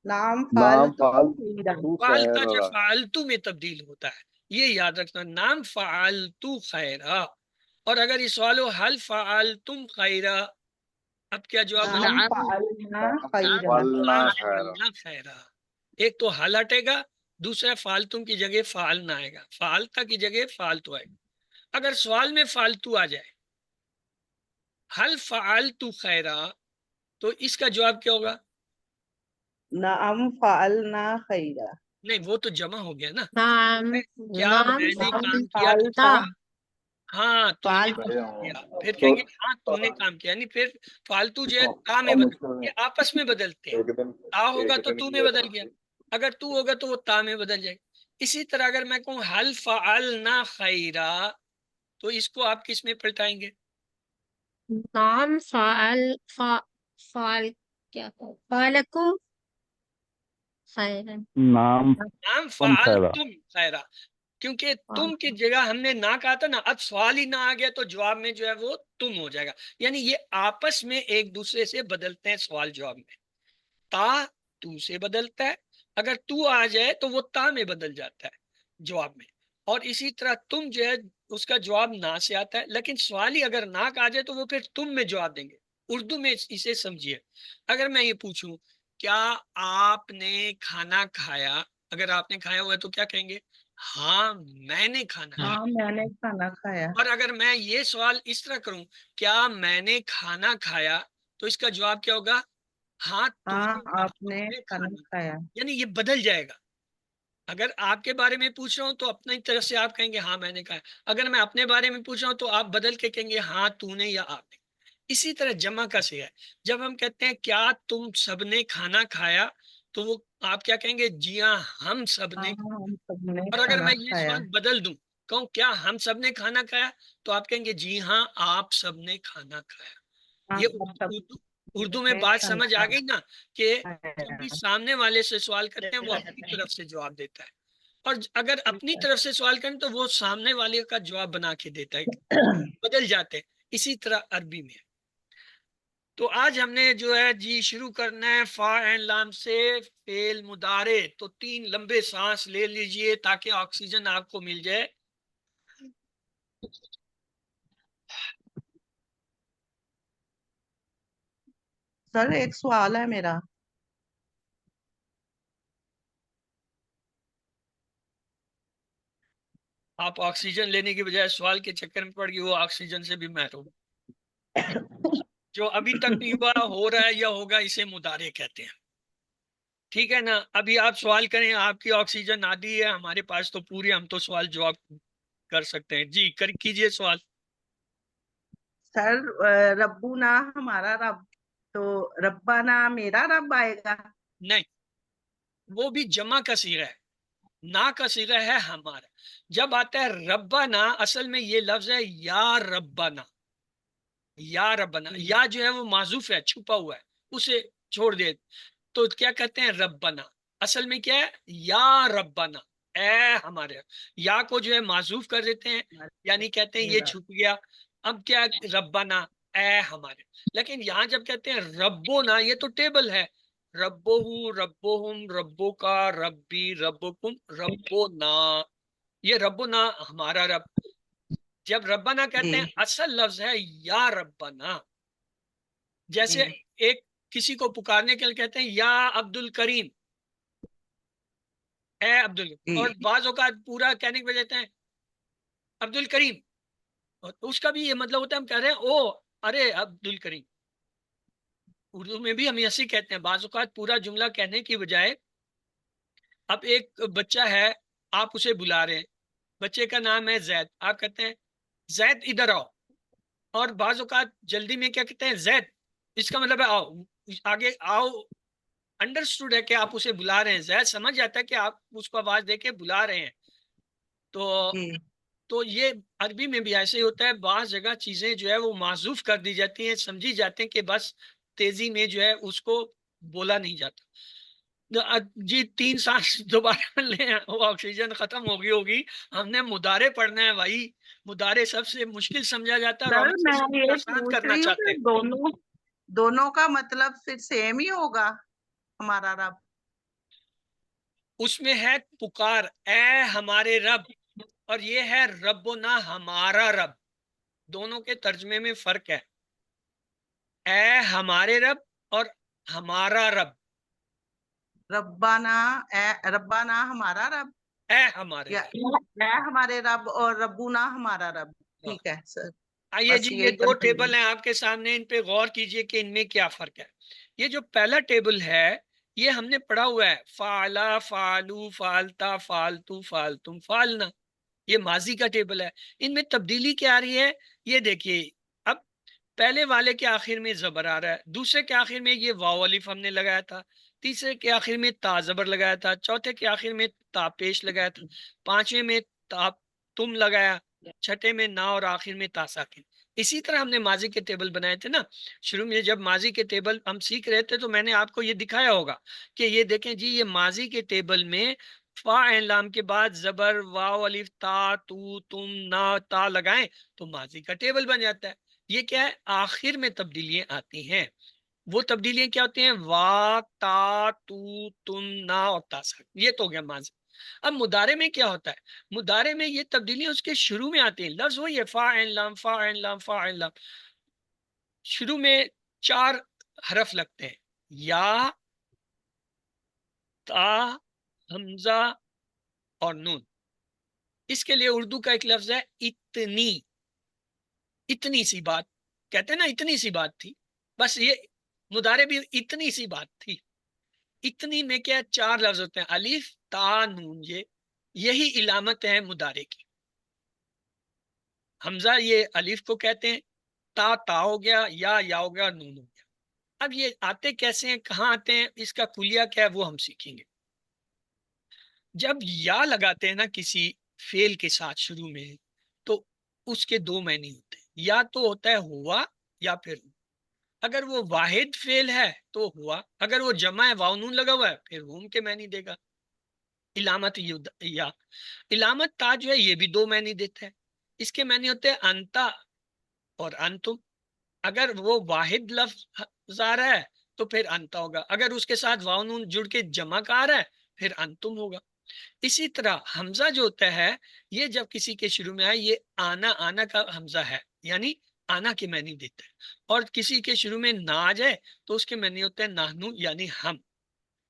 نام فعلتو فعل خیرا تو فعلتا جو خیرا فعلتو میں تبدیل ہوتا ہے، یہ یاد رکھنا، نام فعلتو خیرا۔ اور اگر یہ سوال ہو حل فعلتم خیرا، اب کیا جواب بنے نعم نعم فعلنا نام خیرا فعلنا نام خیرا فعلنا خیرا۔ ایک تو حل ہٹے گا، دوسرا فعلتم کی جگہ فعلنا آئے گا، فعلتا کی جگہ فعلتو آئے گا۔ اگر سوال میں فعلتو آ جائے حل فعلتو خیرا، تو اس کا جواب کیا ہوگا؟ نعم فعلنا خیرا نہیں وہ تو جمع ہو گیا نا، نعم کیا نعم میں نے نعم کام کیا تو فعلتا ہاں تم نے فعلتا کام کیا، پھر تو کہیں گے ہاں تو نے کام کیا، یعنی پھر فالتو جو ہے تا میں بدل، یہ آپس میں بدلتے ہیں، تا ہوگا تو تو میں بدل گیا، اگر تو ہوگا تو وہ تا میں بدل جائے گا۔ اسی طرح اگر میں کہوں حل فعلنا خیرا، تو اس کو آپ کس میں پلٹائیں گے؟ نعم فعل کیا فعلکم خیرن. نام نام تم خیرہ. فعلتم خیرہ، کیونکہ تم کی جگہ ہم نے نہ کہا تھا نا، اب سوال ہی نہ آ گیا تو جواب میں جو ہے وہ تم ہو جائے گا. یعنی یہ آپس میں ایک دوسرے سے بدلتے ہیں سوال جواب میں. تا تو سے بدلتا ہے، اگر تو آ جائے تو وہ تا میں بدل جاتا ہے جواب میں. اور اسی طرح تم جو ہے اس کا جواب نہ سے آتا ہے، لیکن سوال ہی اگر نہ کہا جائے تو وہ پھر تم میں جواب دیں گے. اردو میں اسے سمجھیے، اگر میں یہ پوچھوں کیا آپ نے کھانا کھایا، اگر آپ نے کھایا ہوا ہے تو کیا کہیں گے؟ ہاں میں نے کھانا کھایا. ہاں میں نے کھانا کھایا. اور اگر میں یہ سوال اس طرح کروں کیا میں نے کھانا کھایا، تو اس کا جواب کیا ہوگا؟ ہاں ہاں آپ نے نے کھانا کھایا. یعنی یہ بدل جائے گا. اگر آپ کے بارے میں پوچھ رہا ہوں تو اپنی طرف سے آپ کہیں گے ہاں میں نے کھایا، اگر میں اپنے بارے میں پوچھ رہا ہوں تو آپ بدل کے کہیں گے ہاں تو نے یا آپ نے. اسی طرح جمع کا صیغہ ہے، جب ہم کہتے ہیں کیا تم سب نے کھانا کھایا، تو وہ آپ کیا کہیں گے؟ جی ہاں ہم سب نے. ہاں ہم سب نے اور اگر کھانا میں یہ کھایا. سوال بدل دوں، کہوں کیا ہم سب نے کھانا کھایا، تو آپ کہیں گے جی ہاں آپ سب نے کھانا کھایا. ہاں یہ آپ سب اردو میں نے بات کھانا سمجھ آ گئی نا کہ جب بھی کھایا. سامنے والے سے سوال کرتے ہیں وہ اپنی طرف سے جواب دیتا ہے، اور اگر اپنی طرف سے سوال کریں تو وہ سامنے والے کا جواب بنا کے دیتا ہے، بدل جاتے ہیں. اسی طرح عربی میں. تو آج ہم نے جو ہے جی شروع کرنا ہے فا اینڈ لام سے فعل مضارع. تو 3 لمبے سانس لے لیجئے تاکہ آکسیجن آپ کو مل جائے. سر ایک سوال ہے میرا. آپ آکسیجن لینے کی بجائے سوال کے چکر میں پڑ گئی، وہ آکسیجن سے بھی محروم. جو ابھی تک نہیں ہوا ہو رہا ہے یا ہوگا، اسے مضارع کہتے ہیں. ٹھیک ہے نا؟ ابھی آپ سوال کریں، آپ کی آکسیجن آدھی ہے، ہمارے پاس تو پوری، ہم تو سوال جواب کر سکتے ہیں. جی کیجئے سوال. سر ربنا ہمارا رب، تو ربنا میرا رب آئے گا؟ نہیں، وہ بھی جمع کا صیغہ ہے، نا کا صیغہ ہے ہمارا. جب آتا ہے ربنا، اصل میں یہ لفظ ہے یا ربنا. یا ربنا، یا جو ہے وہ معذوف ہے، چھپا ہوا ہے، اسے چھوڑ دے تو کیا کہتے ہیں؟ ربنا. اصل میں کیا ہے؟ یا ربنا، اے ہمارے. یا کو جو ہے معذوف کر دیتے ہیں، یعنی کہتے ہیں یہ چھپ گیا. اب کیا؟ ربنا، اے ہمارے. لیکن یہاں جب کہتے ہیں ربنا، یہ تو ٹیبل ہے. ربو ربوہم ربو کا ربی ربکم ربنا، یہ ربنا ہمارا رب. جب ربنا کہتے ہیں اصل لفظ ہے یا ربنا. جیسے ایک کسی کو پکارنے کے لیے کہتے ہیں یا عبد الکریم، اے عبد الکریم. اور بعض اوقات پورا کہنے کے بجائے کہتے ہیں عبد الکریم، اور اس کا بھی یہ مطلب ہوتا ہے ہم کہہ رہے ہیں او ارے عبد الکریم. اردو میں بھی ہم ایسے کہتے ہیں بعض اوقات پورا جملہ کہنے کی بجائے. اب ایک بچہ ہے، آپ اسے بلا رہے ہیں، بچے کا نام ہے زید، آپ کہتے ہیں زید ادھر آؤ. اور بعض اوقات جلدی میں کیا کہتے ہیں؟ زید، اس کا مطلب ہے آؤ، آگے آؤ. انڈرسٹوڈ ہے کہ آپ اسے بلا رہے ہیں، زید سمجھ جاتا ہے کہ آپ اس کو آواز دے کے بلا رہے ہیں. تو یہ عربی میں بھی ایسے ہی ہوتا ہے، بعض جگہ چیزیں جو ہے وہ معذوف کر دی جاتی ہیں، سمجھی جاتے ہیں کہ بس تیزی میں جو ہے اس کو بولا نہیں جاتا. جی 3 سانس دوبارہ لیں، وہ آکسیجن ختم ہوگی. ہم نے مضارع پڑھنا ہے بھائی، مضارع سب سے مشکل سمجھا جاتا ہے اور سر ہم اسے میں سب یہ آسان پوچھ کرنا رہی ہوں چاہتے کہ ہیں. دونوں کا مطلب پھر سیم ہی ہوگا، ہمارا رب. اس میں ہے پکار، اے ہمارے رب، اور یہ ہے ربنا ہمارا رب. دونوں کے ترجمے میں فرق ہے، اے ہمارے رب اور ہمارا رب. ربنا ہمارا رب، اے ہمارے یا رب. اے ہمارے رب اور ربنا ہمارا رب. ٹھیک ہے سر. آئیے بس جی، یہ یہ 2 کنفیوژن. ٹیبل ہیں آپ کے سامنے، ان پہ غور کیجئے کہ ان میں کیا فرق ہے. یہ جو پہلا ٹیبل ہے یہ ہم نے پڑھا ہوا ہے، فعلا فعلو فعلتا فعلتو فعلتم فعلنا، یہ ماضی کا ٹیبل ہے. ان میں تبدیلی کیا آ رہی ہے؟ یہ دیکھیے، اب پہلے والے کے آخر میں زبر آ رہا ہے، دوسرے کے آخر میں یہ واو الف ہم نے لگایا تھا، تیسرے کے آخر میں تا زبر لگایا تھا، چوتھے کے آخر میں تا پیش لگایا تھا، پانچویں میں تا تم لگایا، چھٹے میں نا اور آخر میں تا ساکن. اسی طرح ہم نے ماضی کے ٹیبل بنائے تھے نا شروع میں، جب ماضی کے ٹیبل ہم سیکھ رہے تھے تو میں نے آپ کو یہ دکھایا ہوگا کہ یہ دیکھیں جی، یہ ماضی کے ٹیبل میں فا عین لام کے بعد زبر واو الف تا تو تم نا تا لگائیں تو ماضی کا ٹیبل بن جاتا ہے. یہ کیا ہے؟ آخر میں تبدیلیاں آتی ہیں. وہ تبدیلیاں کیا ہوتی ہیں؟ وا تا تو تم نا اور تا سا. یہ تو ہو گیا ماضی. اب مضارع میں کیا ہوتا ہے؟ مضارع میں یہ تبدیلیاں اس کے شروع میں آتی ہیں. لفظ وہی ہے، فا عین لام فا عین لام فا عین لام. شروع میں 4 حرف لگتے ہیں، یا، تا، حمزہ اور نون. اس کے لیے اردو کا ایک لفظ ہے اتنی. اتنی سی بات کہتے ہیں نا، اتنی سی بات تھی. بس یہ مضارع بھی اتنی سی بات تھی. اتنی میں کیا 4 لفظ ہوتے ہیں، الف تا نون. یہی علامت ہے مضارع کی. حمزہ یہ الف کو کہتے ہیں، تا ہو گیا، یا ہو گیا، نون ہو گیا. اب یہ آتے کیسے ہیں، کہاں آتے ہیں، اس کا کلیہ کیا ہے وہ ہم سیکھیں گے. جب یا لگاتے ہیں نا کسی فعل کے ساتھ شروع میں تو اس کے 2 معنی ہوتے ہیں. یا تو ہوتا ہے ہوا یا پھر ہوا. اگر وہ واحد فعل ہے تو ہوا، اگر وہ جمع ہے واو نون لگا ہوا ہے پھر ہوم کے معنی دے گا. علامت یا. علامت تا جو ہے یہ بھی 2 معنی دیتا ہے. اس کے معنی ہوتے ہیں انتا اور انتم. اگر وہ واحد لفظ آ رہا ہے تو پھر انتا ہوگا، اگر اس کے ساتھ واو نون جڑ کے جمع کا آ رہا ہے پھر انتم ہوگا. اسی طرح حمزہ جو ہوتا ہے یہ جب کسی کے شروع میں آئے یہ آنا کا حمزہ ہے، یعنی آنا کے معنی دیتا ہے. اور کسی کے شروع میں نہ آ جائے تو اس کے معنی ہوتا ہے نحنو، یعنی ہم.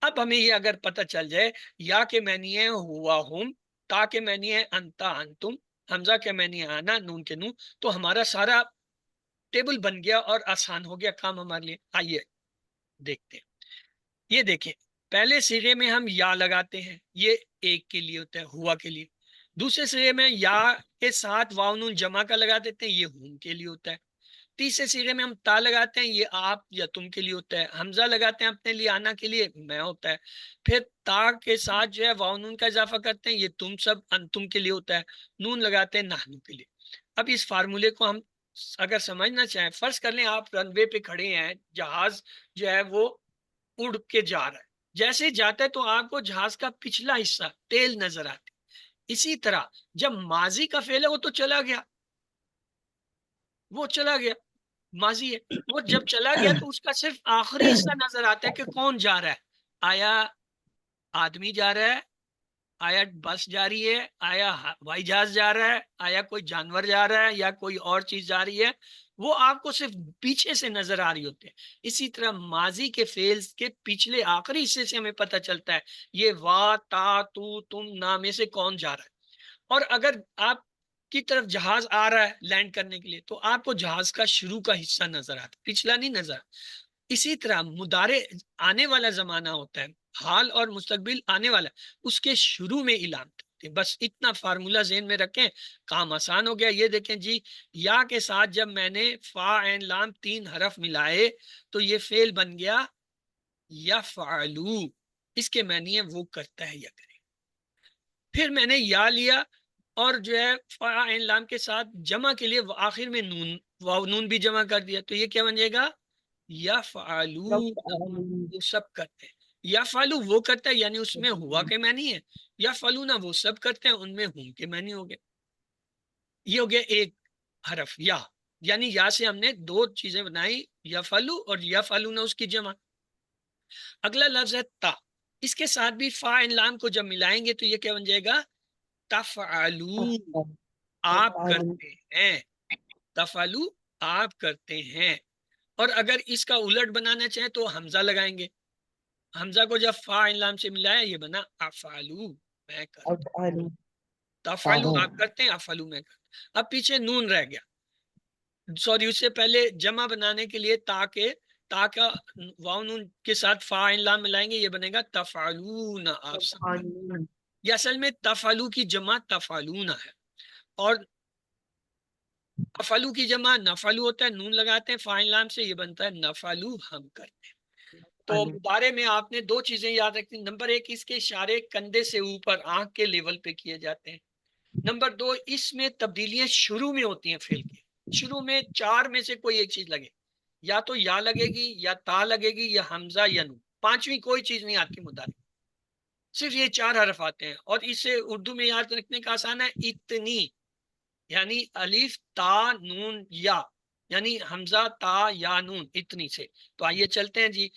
اب ہمیں یہ اگر پتہ چل جائے یا کے معنی ہے ہوا ہم، تا کے معنی ہے انتا انتم، حمزہ کے معنی ہے آنا، نون کے نون، تو ہمارا سارا ٹیبل بن گیا اور آسان ہو گیا کام ہمارے لیے. آئیے دیکھتے ہیں. یہ دیکھیں پہلے صیغے میں ہم یا لگاتے ہیں، یہ ایک کے لیے ہوتا ہے، ہوا کے لیے. دوسرے صیغے میں یا کے ساتھ واو نون جمع کا لگا دیتے ہیں، یہ ہم کے لیے ہوتا ہے. تیسرے صیغے میں ہم تا لگاتے ہیں، یہ آپ یا تم کے لیے ہوتا ہے. حمزہ لگاتے ہیں اپنے لیے، آنا کے لیے میں ہوتا ہے. پھر تا کے ساتھ جو ہے واو نون کا اضافہ کرتے ہیں، یہ تم سب انتم کے لیے ہوتا ہے. نون لگاتے ہیں نحنو کے لیے. اب اس فارمولے کو ہم اگر سمجھنا چاہیں، فرض کر لیں آپ رن وے پہ کھڑے ہیں، جہاز جو ہے وہ اڑ کے جا رہا ہے. جیسے جاتا ہے تو آپ کو جہاز کا پچھلا حصہ ٹیل نظر آتی. اسی طرح جب ماضی کا فعل ہے وہ تو چلا گیا، وہ چلا گیا، ماضی ہے. وہ جب چلا گیا تو اس کا صرف آخری حصہ نظر آتا ہے کہ کون جا رہا ہے. آیا آدمی جا رہا ہے، آیا بس جا رہی ہے، آیا ہوائی جہاز جا رہا ہے، آیا کوئی جانور جا رہا ہے یا کوئی اور چیز جا رہی ہے، وہ آپ کو صرف پیچھے سے نظر آ رہی ہوتے ہیں. اسی طرح ماضی کے فعل کے پچھلے آخری حصے سے ہمیں پتہ چلتا ہے یہ وا تا تو تم نا میں سے کون جا رہا ہے. اور اگر آپ کی طرف جہاز آ رہا ہے لینڈ کرنے کے لیے تو آپ کو جہاز کا شروع کا حصہ نظر آتا ہے، پچھلا نہیں نظر. اسی طرح مضارع آنے والا زمانہ ہوتا ہے، حال اور مستقبل آنے والا، اس کے شروع میں علامت ہوتی ہے. بس اتنا فارمولہ ذہن میں رکھیں، کام آسان ہو گیا. یہ دیکھیں جی، یا کے ساتھ جب میں نے فا عین لام 3 حرف ملائے تو یہ فعل بن گیا یفعلو. اس کے معنی ہے وہ کرتا ہے یا کرے. پھر میں نے یا لیا اور جو ہے فا عین لام کے ساتھ جمع کے لیے آخر میں نون، واو نون بھی جمع کر دیا تو یہ کیا بن جائے گا؟ یفعلو. وہ سب کرتے ہیں. یفعلو وہ کرتا ہے یعنی اس میں ہوا کے معنی ہے، یفعلون وہ سب کرتے ہیں ان میں ہم کے معنی ہو گئے. یہ ہو گیا ایک حرف یا، یعنی یا سے ہم نے 2 چیزیں بنائی، یفعلو اور یفعلون اس کی جمع. اگلا لفظ ہے تا. اس کے ساتھ بھی فا عین لام کو جب ملائیں گے تو یہ کیا بن جائے گا؟ تفعلو. آپ کرتے ہیں. تفعلو آپ کرتے ہیں. اور اگر اس کا الٹ بنانا چاہیں تو حمزہ لگائیں گے. حمزہ کو جب فا عین لام سے ملایا یہ بنا افعلو، میں کرتا ہوں. تفعلو آپ کرتے ہیں، افعلو میں کرتا ہوں. اب پیچھے نون رہ گیا، سوری اس سے پہلے جمع بنانے کے لیے تا کا واو نون کے ساتھ فا عین لام ملائیں گے، یہ بنے گا تفعلون. آپ سب یہ اصل میں تفعلو کی جمع تفعلون ہے، اور افعلو کی جمع نفعلو ہوتا ہے. نون لگاتے ہیں فا عین لام سے، یہ بنتا ہے نفعلو ہم کرتے ہیں. تو مضارع میں آپ نے 2 چیزیں یاد رکھنی. نمبر 1 اس کے اشارے کندھے سے اوپر آنکھ کے لیول پہ کیے جاتے ہیں. نمبر 2 اس میں تبدیلیاں شروع میں ہوتی ہیں فعل کے. شروع میں چار میں سے کوئی ایک چیز لگے، یا تو یا لگے گی، یا تا لگے گی، یا حمزہ یا نون، پانچویں کوئی چیز نہیں آتی مضارع، صرف یہ چار حرف آتے ہیں. اور اسے اردو میں یاد رکھنے کا آسان ہے، اتنی، یعنی الف تا نون یا، یعنی حمزہ تا یا نون، اتنی سے. تو آئیے چلتے ہیں جی.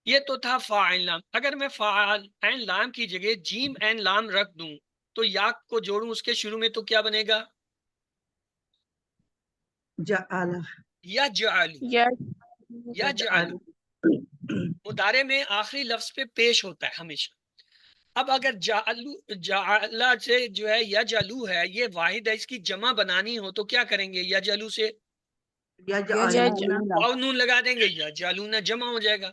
یہ تو تھا فاعل لام. اگر میں فاعل عین لام کی جگہ جیم عین لام رکھ دوں تو یا کو جوڑوں اس کے شروع میں تو کیا بنے گا؟ جعل یجعلو. یجعلو مضارع میں آخری لفظ پہ پیش ہوتا ہے ہمیشہ. اب اگر جعلہ سے جو ہے یجعلو ہے، یہ واحد ہے، اس کی جمع بنانی ہو تو کیا کریں گے؟ یجعلو سے یجعلون واو نون لگا دیں گے، یجعلون جمع ہو جائے گا.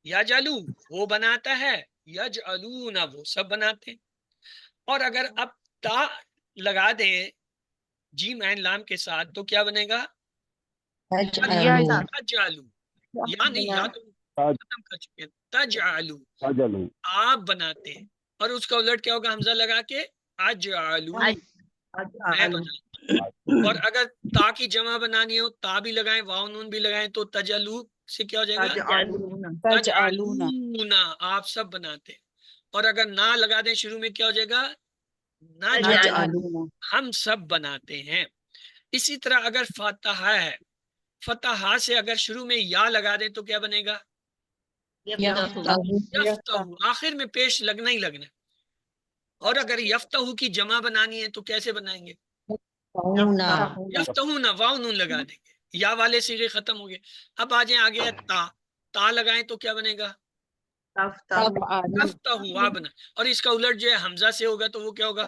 یجعلو وہ بناتا ہے، یجعلون وہ سب بناتے ہیں. اور اگر اب تا لگا دیں جیم عین لام کے ساتھ تو کیا بنے گا؟ تجعلو. یعنی یا تو ختم کر چکے ہیں، تجعلو آپ بناتے ہیں. اور اس کا الٹ کیا ہوگا؟ حمزہ لگا کے اجعلو میں بناتا. اور اگر تا کی جمع بنانی ہو، تا بھی لگائیں واو نون بھی لگائیں تو تجلو سے کیا ہو جائے گا؟ تجعلون آپ سب بناتے ہیں. اور اگر نہ لگا دیں شروع میں کیا ہو جائے گا؟ نجعلون ہم سب بناتے ہیں. اسی طرح اگر فتح ہے، فتح سے اگر شروع میں یا لگا دیں تو کیا بنے گا؟ یفتح، آخر میں پیش لگنا ہی لگنا ہے. اور اگر یفتح کی جمع بنانی ہے تو کیسے بنائیں گے؟ یفتحون واو نون لگا دیں گے، یا والے صیغے ختم ہو گئے. اب آ جائیں آگے تا، تا لگائیں تو کیا بنے گا؟ تفتح وا بنا. اور اس کا الٹ جو ہے حمزہ سے ہوگا تو وہ کیا ہوگا؟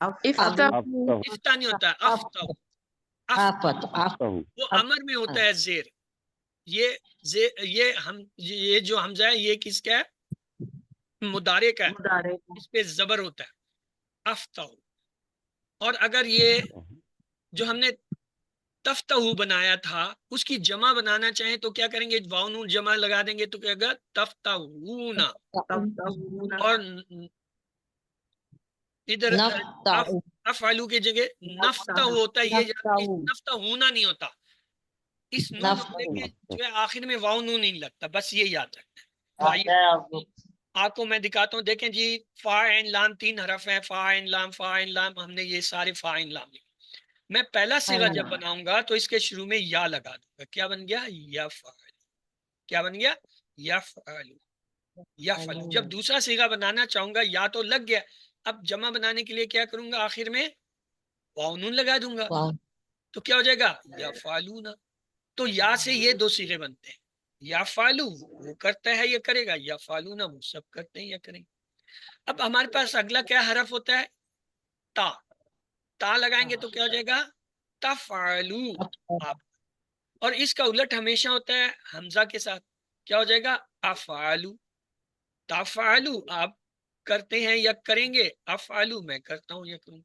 افتح نہیں ہوتا ہے، افتح. وہ امر میں ہوتا ہے زیر. یہ جو حمزہ ہے یہ کس کا ہے؟ مضارع کا ہے، اس پہ زبر ہوتا ہے افتح. اور اگر یہ جو ہم نے تفتح بنایا تھا اس کی جمع بنانا چاہیں تو کیا کریں گے؟ واو نون جمع لگا دیں گے تو کیا ہوگا؟ تفتحون. اور ادھر افعلو کی جگہ نفتح ہوتا ہے، یہ نفتح ہونا نہیں ہوتا. اس نون والے کے جو ہے آخر میں واو نون نہیں لگتا، بس یہ یاد رکھنا ہے. آپ کو میں دکھاتا ہوں، دیکھیں جی فا عین لام تین حرف ہیں، فا عین لام فا عین لام، ہم نے یہ سارے فا عین لام لکھے. میں پہلا صیغہ جب بناؤں گا تو اس کے شروع میں یا لگا دوں گا. کیا بن گیا؟ یفعل. کیا بن گیا؟ یفعل. یفعل. جب دوسرا صیغہ بنانا چاہوں گا یا تو لگ گیا، اب جمع بنانے کے لیے کیا کروں گا؟ آخر میں واو نون لگا دوں گا تو کیا ہو جائے گا؟ یفعلون. تو یا سے یہ دو صیغے بنتے ہیں، یفعلو وہ کرتا ہے یا کرے گا، یفعلون وہ سب کرتے ہیں یا کریں گے. اب ہمارے پاس اگلا کیا حرف ہوتا ہے؟ تا. تا لگائیں گے تو کیا ہو جائے گا؟ تفعلو آپ. اور اس کا الٹ ہمیشہ ہوتا ہے حمزہ کے ساتھ، کیا ہو جائے گا؟ افعلو. تفعلو آپ کرتے ہیں یا کریں گے، افعلو میں کرتا ہوں یا کروں.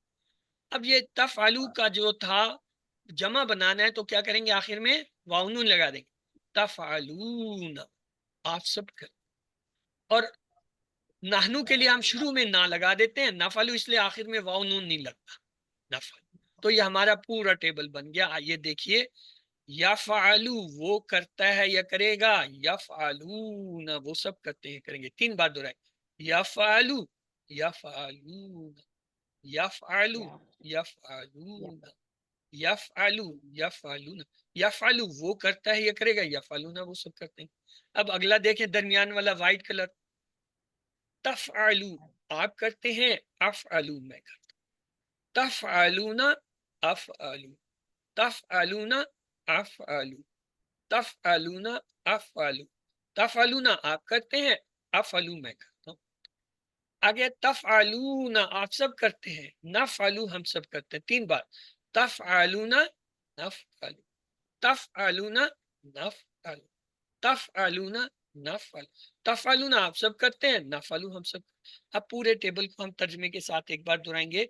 اب یہ تفعلو کا جو تھا جمع بنانا ہے تو کیا کریں گے؟ آخر میں واو نون لگا دیں گے، تفعلون آپ سب کر. اور نحنو کے لیے ہم شروع میں نہ لگا دیتے ہیں، نفعلو اس لیے آخر میں واو نون نہیں لگتا، نفعل. تو یہ ہمارا پورا ٹیبل بن گیا. آئیے دیکھیے، یفعلو وہ کرتا ہے یا کرے گا، یفعلون وہ سب کرتے ہیں کریں گے. تین بار دہرائے، یفعلو یفعلون یفعلو یفعلون یفعلو یفعلون. یفعلو وہ کرتا ہے یا کرے گا، یفعلون وہ سب کرتے ہیں. اب اگلا دیکھیں درمیان والا وائٹ کلر، تفعلو آپ کرتے ہیں، افعلو میں کرتا ہوں. تفعلون افعلو تفعلون افعلو تفعلون افعلو. تفعلون آپ کرتے ہیں، افعلو میں کرتا ہوں. آگے تفعلون آپ سب کرتے ہیں، نفعلو ہم سب کرتے ہیں. تین بار، تفعلون نفعلو تفعلون نفعلو تفعلون نفعل. تفعلون آپ سب کرتے ہیں، نفعلو ہم سب. اب پورے ٹیبل کو ہم ترجمے کے ساتھ ایک بار دہرائیں گے.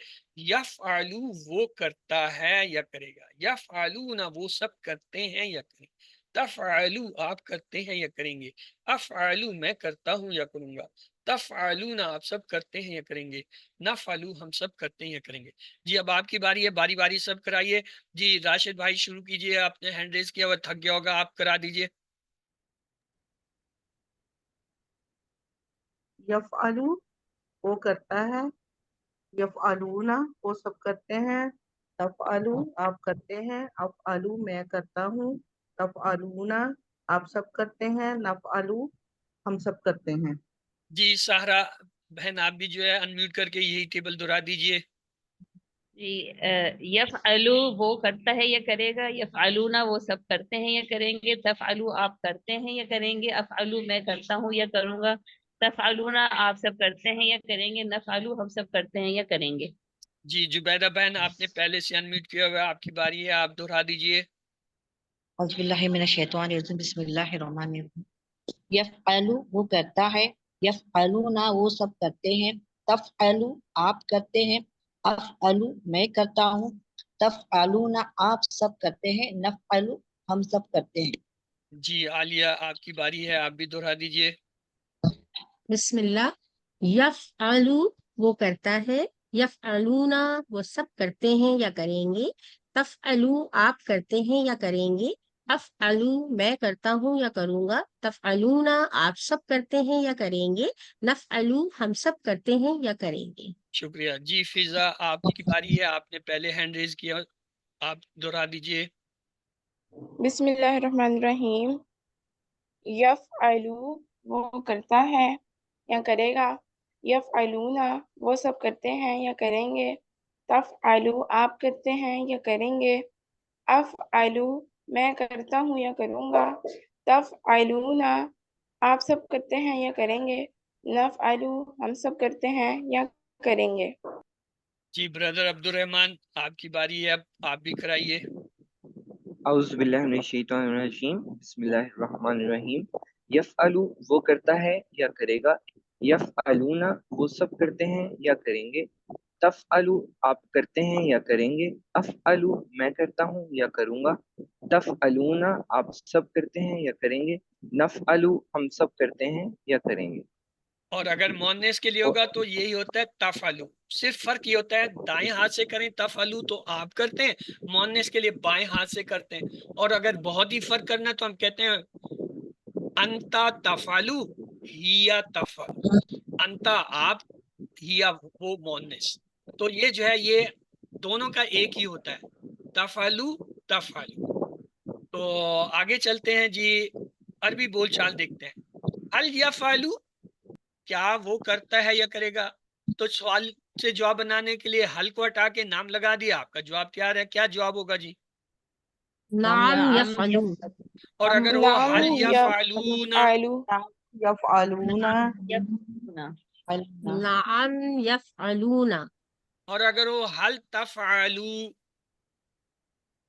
یفعلو وہ کرتا ہے یا کرے گا، یفعلون وہ سب کرتے ہیں یا کریں گے. تفعلو آپ کرتے ہیں یا کریں گے، افعلو میں کرتا ہوں یا کروں گا. تفعلون آپ سب کرتے ہیں یا کریں گے، نفعلو ہم سب کرتے ہیں یا کریں گے۔ جی اب آپ کی باری ہے، باری باری سب کرائیے۔ جی راشد بھائی شروع کیجئے، آپ نے ہینڈ ریز کیا ہوا، تھک گیا ہوگا، آپ کرا دیجئے۔ یفعلو وہ کرتا ہے، یفعلون وہ سب کرتے ہیں، تفعلو آپ کرتے ہیں، افعلو میں کرتا ہوں، تفعلون آپ سب کرتے ہیں، نفعلو ہم سب کرتے ہیں۔ جی سہرا بہن آپ بھی جو ہے انمیوٹ کر کے یہی ٹیبل دہرا دیجئے۔ جی یفعلو وہ کرتا ہے یا کرے گا، یفعلون وہ سب کرتے ہیں یا کریں گے، تفعلو آپ کرتے ہیں یا کریں گے، افعلو میں کرتا ہوں یا کروں گا، تفعلون آپ سب کرتے ہیں یا کریں گے، نفعلو ہم سب کرتے ہیں یا کریں گے۔ جی جبیدہ بہن آپ نے پہلے سے انمیوٹ کیا ہوا ہے، آپ کی باری ہے، آپ دہرا دیجئے۔ اعوذ باللہ من الشیطان الرجیم بسم اللہ الرحمن الرحیم یفعلو وہ کرتا ہے یفعلون وہ سب کرتے ہیں تفعلو آپ کرتے ہیں افعلو میں کرتا ہوں تفعلون آپ سب کرتے ہیں نفعلو ہم سب کرتے ہیں۔ جی عالیہ آپ کی باری ہے، آپ بھی دہرا دیجئے۔ بسم اللہ، یفعلو وہ کرتا ہے، یفعلون وہ سب کرتے ہیں یا کریں گے، تفعلو آپ کرتے ہیں یا کریں گے، افعلو میں کرتا ہوں یا کروں گا، تفعلون آپ سب کرتے ہیں یا کریں گے، نفعلو ہم سب کرتے ہیں یا کریں گے۔ شکریہ۔ جی فضا آپ کی باری ہے، آپ نے پہلے ہینڈ ریز کیا، آپ دہرا دیجئے۔ بسم اللہ الرحمن الرحیم یفعلو وہ کرتا ہے یا کرے گا، یفعلون وہ سب کرتے ہیں یا کریں گے، تفعلو آپ کرتے ہیں یا کریں گے، افعلو میں کرتا ہوں یا کروں گا، تفعلون آپ سب کرتے ہیں یا کریں گے، نفعلو ہم سب کرتے ہیں یا کریں گے۔ جی بردر عبد الرحمن آپ کی باری ہے، اب آپ بھی کرائیے۔ اعوذ باللہ من الشیطان الرجیم بسم اللہ الرحمن الرحیم یفعلو وہ کرتا ہے یا کرے گا، یفعلون وہ سب کرتے ہیں یا کریں گے، تفعلو آپ کرتے ہیں یا کریں گے، افعلو میں کرتا ہوں یا کروں گا، تفعلون آپ سب کرتے ہیں یا کریں گے، نفعلو ہم سب کرتے ہیں یا کریں گے۔ اور اگر مونس کے لیے ہوگا تو یہی ہوتا ہے تفعلو، صرف فرق یہ ہوتا ہے دائیں ہاتھ سے کریں تفعلو تو آپ کرتے ہیں، مونس کے لیے بائیں ہاتھ سے کرتے ہیں، اور اگر بہت ہی فرق کرنا تو ہم کہتے ہیں انتا تفعلو ہیا تفعلو، انتا آپ، ہیا وہ مونس، تو یہ جو ہے یہ دونوں کا ایک ہی ہوتا ہے، تفعلو تفعلو۔ تو آگے چلتے ہیں جی، عربی بول چال دیکھتے ہیں۔ حل یفعلو کیا وہ کرتا ہے یا کرے گا، تو سوال سے جواب بنانے کے لیے حل کو ہٹا کے نام لگا دیا، آپ کا جواب تیار ہے، کیا جواب ہوگا جی؟ نعم یفعلو، اور اگر ہو نعم حل یفعلون، یفعلون نعم یفعلون، اور اگر ہو حل تفعلو،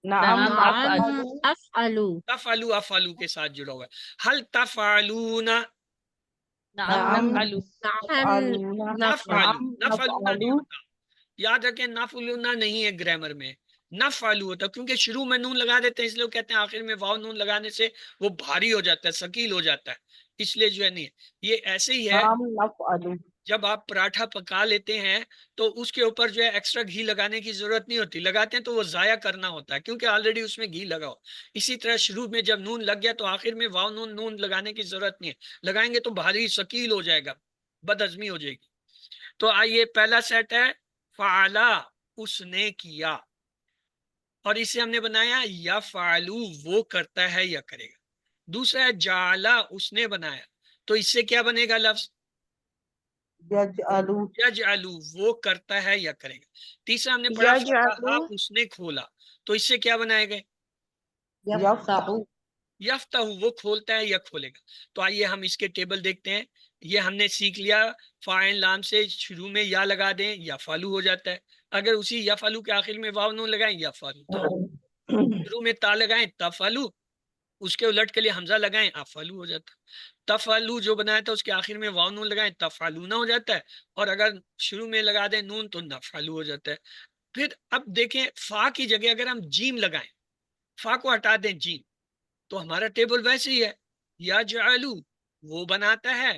نعم نعم افعلو، تفعلو افعلو کے ساتھ جڑا ہوا ہے، حل تفعلون، نعم نعم نفعلو تفعلون نفعلو، نعم نفعلون نہیں نفعلو ہوتا، یاد رکھیں نفعلون نہیں ہے گرامر میں، نفعلو ہوتا، کیونکہ شروع میں نون لگا دیتے ہیں، اس لیے وہ کہتے ہیں آخر میں واو نون لگانے سے وہ بھاری ہو جاتا ہے، ثقیل ہو جاتا ہے، اس لیے جو ہے نہیں ہے، یہ ایسے ہی ہے نعم نفعلو جب آپ پراٹھا پکا لیتے ہیں تو اس کے اوپر جو ہے ایکسٹرا گھی لگانے کی ضرورت نہیں ہوتی، لگاتے ہیں تو وہ ضائع کرنا ہوتا ہے کیونکہ آلریڈی اس میں گھی لگا ہو۔ اسی طرح شروع میں جب نون لگ گیا تو آخر میں واو نون نون لگانے کی ضرورت نہیں ہے، لگائیں گے تو بھاری ثقیل ہو جائے گا، بد ہضمی ہو جائے گی۔ تو آئیے پہلا سیٹ ہے فعلا اس نے کیا، اور اسے ہم نے بنایا یا فعلو وہ کرتا ہے یا کرے گا۔ دوسرا ہے جعلا اس نے بنایا، تو اس سے کیا بنے گا لفظ؟ یجعلو یجعلو وہ کرتا ہے یا کرے گا۔ تیسرا ہم نے پڑھا فتحا اس نے کھولا، تو اس سے کیا بنائے گئے؟ یفتحو یفتح وہ کھولتا ہے یا کھولے گا۔ تو آئیے ہم اس کے ٹیبل دیکھتے ہیں، یہ ہم نے سیکھ لیا فاعل لام سے شروع میں یا لگا دیں یا فالو ہو جاتا ہے، اگر اسی یا فالو کے آخر میں واو نون لگائیں یا فالو، شروع میں تا لگائیں تفالو، اس کے الٹ کے لیے حمزہ لگائیں افعلو ہو جاتا ہے، تفعلو جو بنایا تھا اس کے آخر میں واو نون لگائیں تفعلون ہو جاتا ہے، اور اگر شروع میں لگا دیں نون تو نفعلو ہو جاتا ہے۔ پھر اب دیکھیں فا کی جگہ اگر ہم جیم لگائیں، فا کو ہٹا دیں جیم، تو ہمارا ٹیبل ویسے ہی ہے، یجعلو وہ بناتا ہے،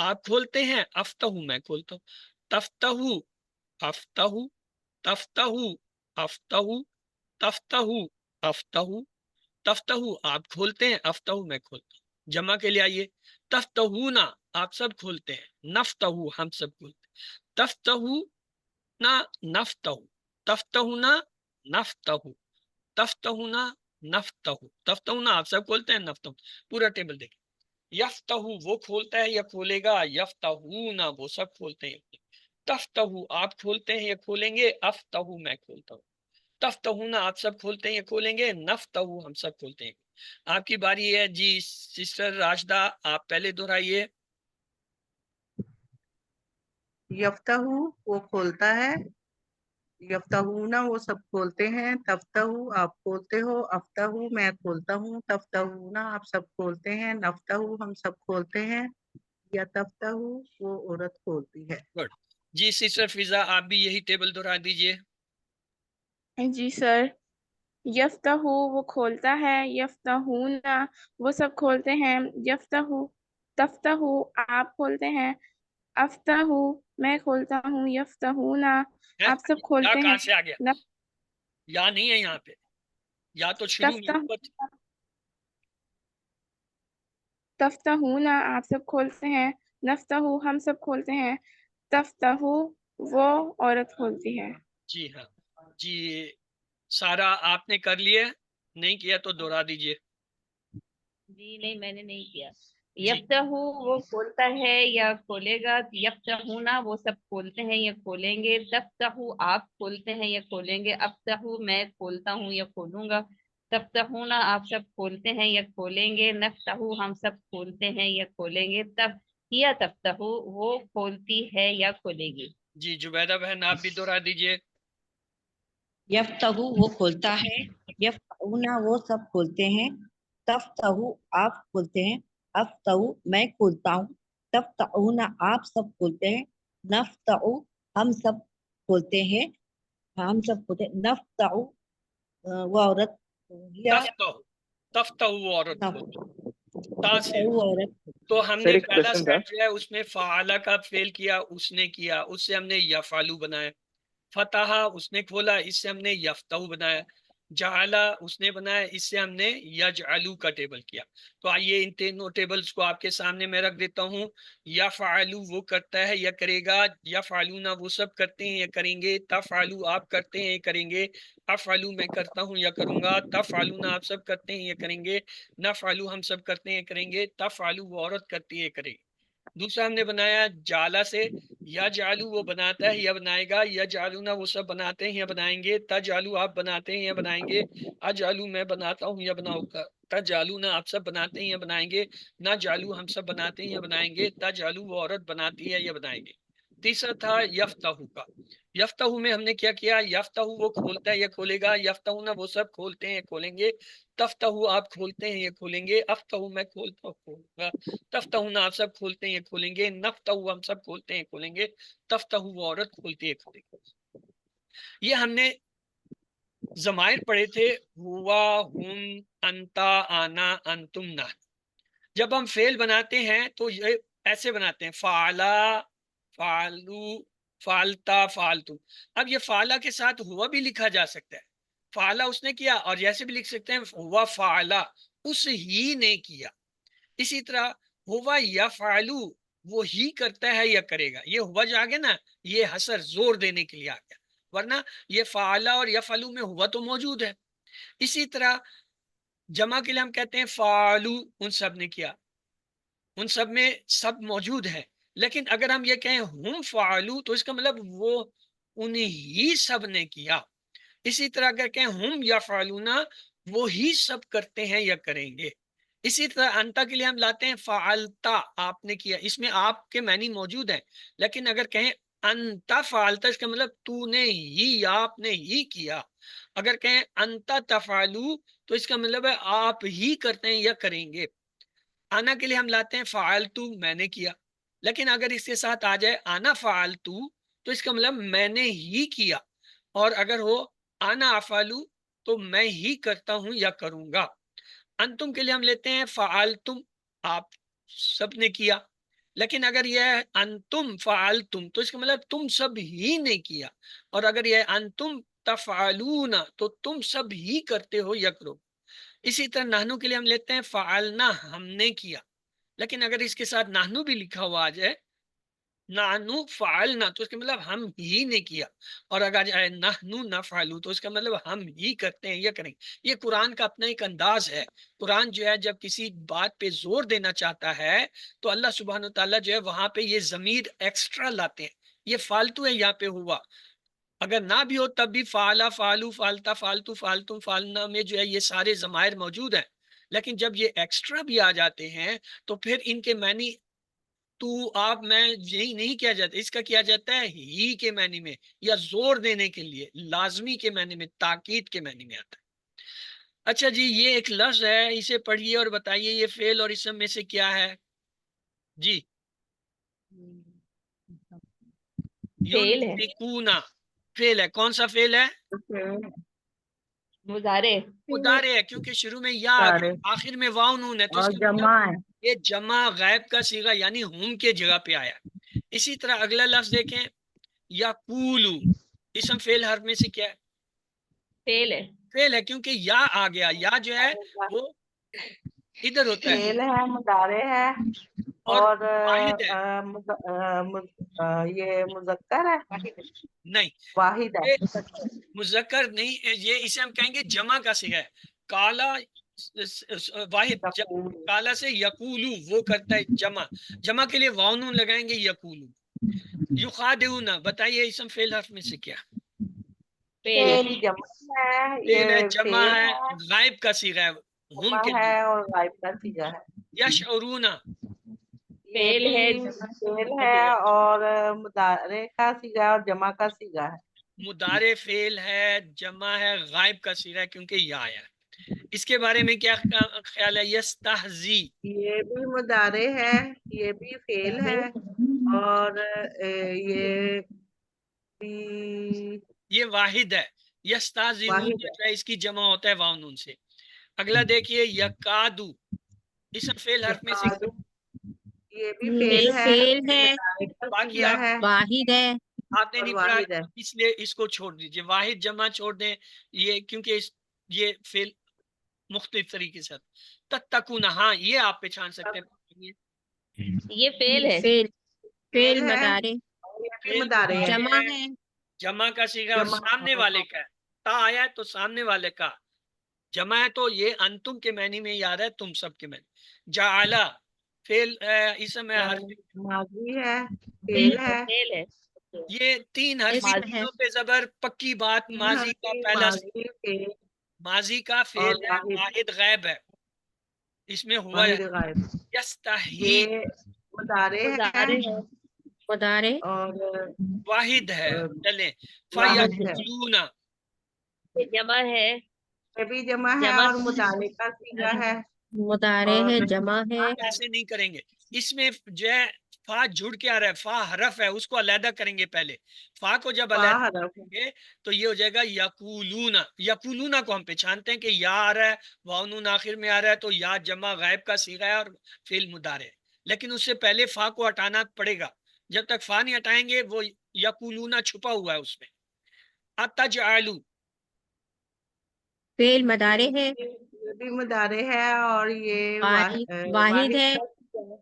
آپ کھولتے ہیں، افتہو میں کھولتا ہوں، تفتہو افتہو تفتہو افتہو تفتہو افتہو تفتہو آپ کھولتے ہیں، افتہو میں کھولتا ہوں۔ جمع کے لیے آئیے، تفتہونا آپ سب کھولتے ہیں، نفتہو ہم سب کھولتے ہیں، تفتہونا نفتہو تفتہونا نفتہو تفتہونا نفتہو تفتہونا آپ سب کھولتے ہیں، نفتہو پورا ٹیبل دیکھیں۔ یفتہو وہ کھولتا ہے یا کھولے گا، یفتہونا وہ سب کھولتے ہیں، تفتہو آپ کھولتے ہیں یا کھولیں گے، افتہو میں کھولتا ہوں، تفتہونا آپ سب کھولتے ہیں یا کھولیں گے، نفتہو ہم سب کھولتے ہیں۔ آپ کی باری ہے جی سسٹر راشدہ، آپ پہلے دہرائیے۔ یفتہو وہ کھولتا ہے، یفتہونا وہ سب کھولتے ہیں، تفتہو آپ کھولتے ہو، افتہو میں کھولتا ہوں، تفتہونا آپ سب کھولتے ہیں، نفتہو ہم سب کھولتے ہیں، یا تفتہو وہ عورت کھولتی ہے۔ گڈ جی سسٹر فضا آپ بھی یہی ٹیبل دہرا دیجئے۔ جی سر، یفتہو وہ کھولتا ہے، یفتہونا وہ سب کھولتے ہیں، یفتہو تفتہو آپ کھولتے ہیں، افتہو میں کھولتا ہوں، یفتہونا آپ سب یا کھولتے کہاں ہیں، سے آ گیا؟ یا نہیں ہے یہاں پہ، یا تو شروع میں اوپر تفتہونا آپ سب کھولتے ہیں، نفتہو ہم سب کھولتے ہیں، تفتہو وہ عورت کھولتی ہے۔ جی ہاں جی سارا آپ نے کر لیا، نہیں کیا تو دہرا دیجئے۔ جی نہیں میں نے نہیں کیا۔ جی یفتہو وہ کھولتا ہے یا کھولے گا، یفتہونا وہ سب کھولتے ہیں یا کھولیں گے، تفتہو آپ کھولتے ہیں یا کھولیں گے، افتہو میں کھولتا ہوں یا کھولوں گا، تفتہونا آپ سب کھولتے ہیں یا کھولیں گے، نفتہو ہم سب کھولتے ہیں یا کھولیں گے، تب یا تفتہو وہ کھولتی ہے یا کھولے گی۔ جی جبیدہ بہن آپ بھی دہرا دیجئے۔ یفتہو وہ کھولتا ہے، یفتہونا وہ سب کھولتے ہیں، تفتہو آپ کھولتے ہیں، افتہو میں کھولتا ہوں، تفتہونا آپ سب کھولتے ہیں، نفتہو ہم سب کھولتے ہیں، ہم سب کھولتے ہیں، نفتہو وہ عورت یا تفتہو وہ عورت کھولتی تا سے۔ وہ عورت۔ تو ہم سر نے ایک پہلا کوشچن تھا، سیٹ جو ہے اس میں فعالہ کا فعل کیا، اس نے کیا، اس سے ہم نے یفعلو بنایا، فتح اس نے کھولا، اس سے ہم نے یفتح بنایا، جعلا اس نے بنایا، اس سے ہم نے یجعلو کا ٹیبل کیا۔ تو آئیے ان تینوں ٹیبلز کو آپ کے سامنے میں رکھ دیتا ہوں۔ یفعلو وہ کرتا ہے یا کرے گا، یفعلونا وہ سب کرتے ہیں یا کریں گے، تفعلو آپ کرتے ہیں یا کریں گے، افعلو میں کرتا ہوں یا کروں گا، تفعلونا آپ سب کرتے ہیں یا کریں گے، نفعلو ہم سب کرتے ہیں کریں گے، تفعلو وہ عورت کرتی ہے کرے گی۔ دوسرا ہم نے بنایا جالا سے، یا جالو وہ بناتا ہے یا بنائے گا، یا جالونا وہ سب بناتے ہیں یا بنائیں گے، تجالو آپ بناتے ہیں یا بنائیں گے، اجالو میں بناتا ہوں یا بناؤں گا، تجالونا آپ سب بناتے ہیں یا بنائیں گے، نہ جالو ہم سب بناتے ہیں یا بنائیں گے، تجالو وہ عورت بناتی ہے یا بنائیں گے۔ تیسرا تھا یفتہو کا، یفتہو میں ہم نے کیا کیا، یفتہو وہ کھولتا ہے یا کھولے گا، یفتہونا وہ سب کھولتے ہیں یا کھولیں گے، تفتہو آپ کھولتے ہیں یا کھولیں گے، افتہو میں کھولتا ہوں کھولوں گا، تفتہونا آپ سب کھولتے ہیں یا کھولیں گے، نفتہو ہم سب کھولتے ہیں کھولیں گے، تفتہو وہ عورت کھولتی ہے کھولے گی۔ یہ ہم نے ضمائر پڑھے تھے، ہوا، ہم، انتا، آنا، انتم، نہ۔ جب ہم فعل بناتے ہیں تو یہ ایسے بناتے ہیں، فعلا، فعلو، فعلتا، فعلتم۔ اب یہ فعلا کے ساتھ ہوا بھی لکھا جا سکتا ہے، فعلا اس نے کیا، اور جیسے بھی لکھ سکتے ہیں ہوا فعلا اس ہی نے کیا۔ اسی طرح ہوا یفعلو وہ ہی کرتا ہے یا کرے گا، یہ ہوا جو آ گیا نا یہ حسر زور دینے کے لیے آ گیا، ورنہ یہ فعلا اور یفعلو میں ہوا تو موجود ہے۔ اسی طرح جمع کے لیے ہم کہتے ہیں فعلو، ان سب نے کیا، ان سب میں سب موجود ہے، لیکن اگر ہم یہ کہیں ہم فعلو تو اس کا مطلب وہ انہی سب نے کیا۔ اسی طرح اگر کہیں ہم یفعلونا وہی سب کرتے ہیں یا کریں گے۔ اسی طرح انتا کے لیے ہم لاتے ہیں فعلتا آپ نے کیا، اس میں آپ کے معنی موجود ہیں، لیکن اگر کہیں انتا فعلتا اس کا مطلب تو نے ہی، آپ نے ہی کیا۔ اگر کہیں انتا تفعلو تو اس کا مطلب ہے آپ ہی کرتے ہیں یا کریں گے۔ آنا کے لیے ہم لاتے ہیں فعلتو میں نے کیا، لیکن اگر اس کے ساتھ آ جائے آنا فعلتو تو اس کا مطلب میں نے ہی کیا، اور اگر ہو آنا افعلو تو میں ہی کرتا ہوں یا کروں گا۔ انتم کے لیے ہم لیتے ہیں فعلتم آپ سب نے کیا، لیکن اگر یہ ہے انتم فعلتم تو اس کا مطلب تم سب ہی نے کیا، اور اگر یہ انتم تفعلون تو تم سب ہی کرتے ہو یا کرو۔ اسی طرح نحنو کے لیے ہم لیتے ہیں فعلنا، ہم نے کیا، لیکن اگر اس کے ساتھ نحنو بھی لکھا ہوا آ جائے نحنو فعلنا تو اس کا مطلب ہم ہی نے کیا، اور اگر جائے نحنو نفعلو تو اس کا مطلب ہم ہی کرتے ہیں یا کریں گے۔ یہ قرآن کا اپنا ایک انداز ہے۔ قرآن جو ہے جب کسی بات پہ زور دینا چاہتا ہے تو اللہ سبحانہ وتعالیٰ جو ہے وہاں پہ یہ ضمیر ایکسٹرا لاتے ہیں، یہ فالتو ہے یہاں پہ ہوا، اگر نہ بھی ہو تب بھی فعلا فعلو فالتا فالتو فالتم فالنا میں جو ہے یہ سارے ضمائر موجود ہیں، لیکن جب یہ ایکسٹرا بھی آ جاتے ہیں تو پھر ان کے معنی تو آپ میں یہی نہیں کیا جاتا، اس کا کیا جاتا ہے ہی کے معنی میں، یا زور دینے کے لیے، لازمی کے معنی میں، تاکید کے معنی میں آتا ہے۔ اچھا جی، یہ ایک لفظ ہے، اسے پڑھیے اور بتائیے یہ فعل اور اسم میں سے کیا ہے جی؟ فعل ہے، یونفقونا فعل ہے، کون سا فعل ہے؟ مضارع، مضارع ہے، کیونکہ شروع میں یا آ گیا، آخر میں واو نون ہے، تو اس اور کا جمع مطلب ہے، یہ جمع غائب کا صیغہ یعنی ہم کے جگہ پہ آیا۔ اسی طرح اگلا لفظ دیکھیں، یقولو، اسم فعل حرف میں سے کیا ہے؟ فعل ہے، فعل ہے، کیونکہ یا آ گیا، یا جو ہے وہ ادھر ہوتا ہے فعل ہے، مضارع ہے، اور اور واحد ہے، یہ مذکر ہے، نہیں واحد ہے، یہ مذکر نہیں، یہ اسے ہم کہیں گے جمع کا صیغہ ہے۔ کالا واحد یقول، کالا سے یقولو وہ کرتا ہے جمع، جمع کے لیے واو نون لگائیں گے یقولو۔ یخادعون بتائیے اسم فعل حرف میں سے کیا؟ فعل ہے، فعل جمع ہے، فعل ہے، یہ جمع فعل ہے، ہے، غائب کا صیغہ ہے ہم جمع کے ہے لیے۔ اور غائب کا صیغہ ہے، یشعرون یہ فعل ہے، بھی فعل ہے اور مضارع کا صیغہ اور جمع کا صیغہ ہے، مضارع فعل ہے، جمع ہے، غائب کا صیغہ ہے کیونکہ یا آیا ہے۔ اس کے بارے میں کیا خیال ہے؟ یستہزی، یہ بھی مضارع ہے، یہ بھی فعل ہے اور یہ بھی یہ واحد ہے، یستہزئون واحد جو ہے اس کی جمع ہوتا ہے واو نون سے۔ اگلا دیکھیے یکادو، اسم فعل ہے، حرف میں سے یہ بھی یہ فعل ہے، فعل ہے، مضارع کا باقی صیغہ آپ ہے واحد ہے، آپ نے اور نہیں پڑھا واحد ہے، اس لیے اس کو چھوڑ دیجئے، واحد جمع چھوڑ دیں، یہ کیونکہ یہ فعل مختلف طریقے سے تتقون، ہاں یہ آپ پہچان سکتے ہیں، یہ فعل یہ ہے، فعل فعل فعل ہے مضارع اور یہ بھی فعل مضارع ہے، جمع ہے، ہے، جمع کا صیغہ اور جمع سامنے والے کا ہے، تا آیا ہے تو سامنے والے کا، جمع ہے تو یہ انتم کے معنی میں یاد ہے، تم سب کے معنی۔ جعلا فعل اسم ہے، حرف ماضی ہے، فعل ہے، فعل ہے، یہ تین حرفی اسم ہے، چیزوں پہ زبر، پکی بات، تین ماضی کا حرفی، پہلا ماضی، فعل ماضی کا اور فعل ہے، واحد غائب ہے، اس میں ہوا ہے واحد غائب، یستحی، یہ مضارع ہے مضارع ہے، مضارع اور واحد ہے، چلیں واحد ہے، فیقولون، یہ جمع ہے، یہ بھی جمع ہے جمع اور مضارع کا صیغہ ہے مضارع اور ہے، جمع ہے، ایسے نہیں کریں گے، اس میں جو ہے فا جڑ کے آ رہا ہے، فا حرف ہے، اس کو علیحدہ کریں گے پہلے، فا کو جب فا علیحدہ حرف کریں گے تو یہ ہو جائے گا یقولون، یقولون کو ہم پہچانتے ہیں کہ یا آ رہا ہے، واو نون آخر میں آ رہا ہے تو یا جمع غائب کا صیغہ ہے اور فعل مضارع ہے، لیکن اس سے پہلے فا کو ہٹانا پڑے گا، جب تک فا نہیں ہٹائیں گے وہ یقولون چھپا ہوا ہے اس میں۔ اتجعلوا فعل مضارع ہے، یہ بھی مضارع ہے اور یہ واحد ہے کا صیغہ ہے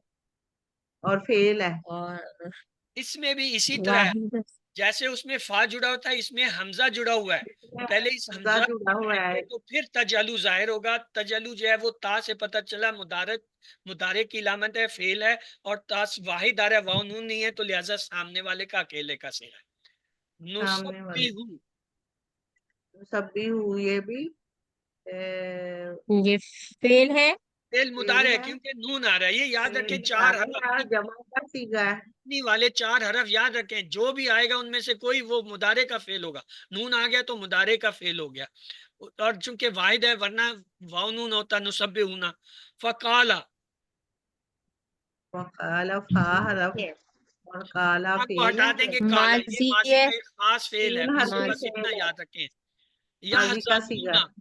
اور فعل ہے، اور اس میں بھی اسی طرح ہے، واحد جیسے اس میں فا جڑا ہوتا ہے اس میں حمزہ جڑا ہوا ہے، پہلے اس حمزہ حمزہ جڑا ہوا ہے، تو پھر تجلو ظاہر ہوگا، تجلو جو ہے وہ تا سے پتہ چلا مضارع کی علامت ہے، فعل ہے، اور تا واحد آ رہا ہے، واو نون نہیں ہے تو لہذا سامنے والے کا اکیلے کا صیغہ ہے۔ سامنے والے نسبح سبی ہو، یہ بھی یہ فعل ہے، فعل فعل مضارع ہے ہے، کیونکہ نون آ رہا ہے، یہ یاد فعل رکھیں، چار مضارع ہے اور حرف جمع کا صیغہ ہے، مبنی والے چار حرف یاد رکھیں، جو بھی آئے گا ان میں سے کوئی وہ مضارع کا فعل ہوگا، نون آ گیا تو مضارع کا فعل ہو گیا، اور چونکہ واحد ہے ورنہ واو نون ہوتا نسبحون۔ فقالا وقال فا حرف اور کالا آپ کو فعل ہٹا ہے، دیں گے کالا، یہ ماضی ماضی ہے، کا ایک خاص فعل ہے، تین بس حرفی بس ماضی اتنا فعل ہے، یاد رکھیں۔ ماضی کا صیغہ یحسبون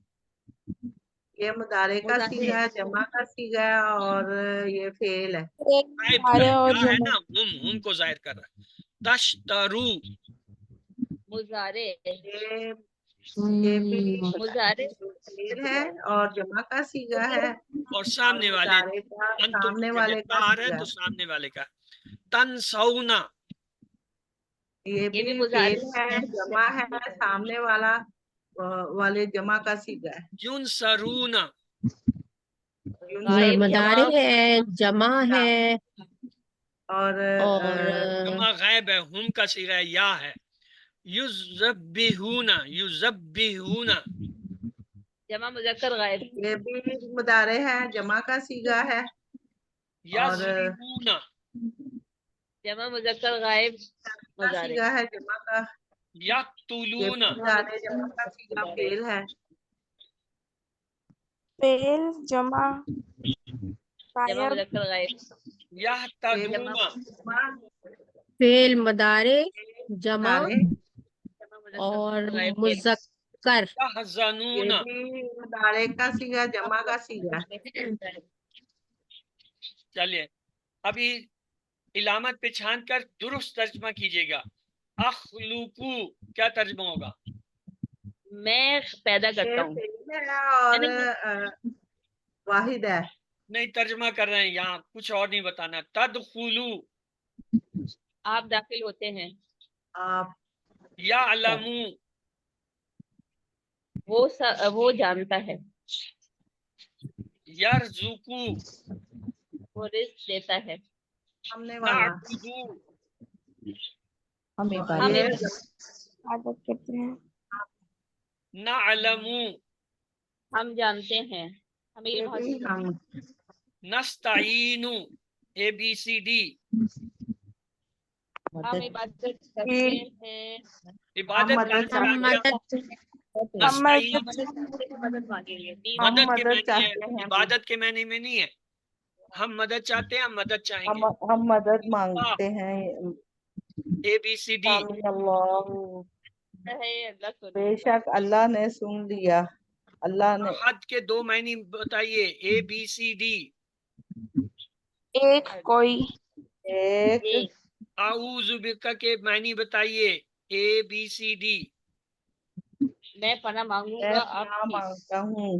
یہ مضارع کا مضارع صیغہ ہے، جمع کا صیغہ ہے، اور یہ فعل ہے۔ غائب کا مضارع اور یا ہے جمع نا، ہم کو ظاہر کر رہا ہے۔ تشترو مضارع یہ بھی مضارع فعل ہے اور جمع کا صیغہ ہے، اور اور سامنے والے مضارع کا انتم سامنے کے والے کا آ رہا ہے صیغہ تو ہے۔ سامنے والے کا۔ تنسونا یہ بھی بھی مضارع فعل ہے، جمع ہے، سامنے والا والے جمع کا صیغہ ہے۔ ینصرونا غائب مضارع ہے، جمع ہے، اور اور جمع غائب ہے، ہم کا صیغہ ہے، یا ہے۔ یذبحونا یذبحونا جمع مذکر غائب یہ بھی مضارع ہے، جمع کا صیغہ ہے، اور یضربونا جمع مذکر غائب کا مضارع صیغہ ہے، جمع کا یہ یقتلونا بھی مضارع، جمع کا صیغہ فعل ہے۔ فعل جمع جمع غائب مذکر غائب یہ یہتدونا جمع فعل مضارع جمع مضارع، جمع مذکر اور غائب فعل مذکر۔ یہ یحزنونا بھی مضارع کا صیغہ، جمع کا صیغہ ہے۔ چلیے ابھی علامت پہ چھان کر درست ترجمہ کیجیے گا۔ اخلوقو کیا ترجمہ ہوگا؟ میں پیدا کرتا ہوں، یہ فعل ہے اور واحد ہے۔ نہیں ترجمہ کر رہے ہیں یہاں، کچھ اور نہیں بتانا۔ تدخلو آپ داخل ہوتے ہیں، آپ یعلمو وہ جانتا ہے، یرزقو وہ رزق دیتا ہے، سامنے والا نعبدو ہم ہم عبادت عادت کرتے ہیں، نعلمو ہم جانتے ہیں، ہمیں یہ علم بھی حاصل ہم نستعینو ABCD ہم مدد عبادت کرتے ہیں، عبادت مدد کرنے ہم کا کیا؟ مدد ہم نستعین مدد مانگیں گے، ہم مدد کے مدد معنی ہے، چاہتے ہیں، عبادت کے معنی میں نہیں ہے۔ ہم مدد چاہتے ہیں، ہم مدد چاہیں گے۔ ہم مدد مانگتے ہیں۔ ABCD سامع اللہ، ہے اللہ سن بے شک اللہ نے سن لیا، اللہ نے احد کے دو معنی بتائیے۔ ABCD ایک کوئی، ایک ایک اعوذ بک کے معنی بتائیے۔ ABCD میں پناہ مانگوں میں گا آپ پناہ کی، مانگتا ہوں،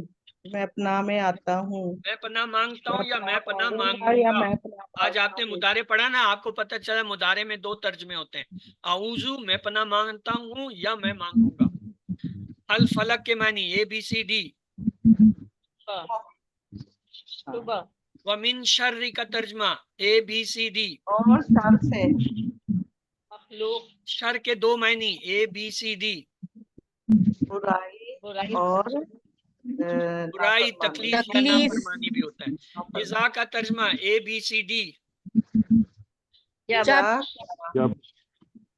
میں پناہ میں آتا ہوں، میں پناہ مانگتا ہوں یا میں پناہ مانگوں مانگوں یا گا۔ میں پناہ آج آپ نے مانگوں گا۔ مضارع پڑھا نا، آپ کو پتہ چلا مضارع میں دو ترجمے ہوتے ہیں، اعوذ میں پناہ مانگتا ہوں یا میں مانگوں گا۔ الفلق کے معنی ABCD صبح ومن شر کا ترجمہ ABCD اور شر سے، مخلوق شر کے دو معنی ABCD برائی برائی اور برائی، نافرمانی۔ تکلیف یا تکلیف، نافرمانی بھی ہوتا ہے۔ اذا کا ترجمہ ABCD جب جب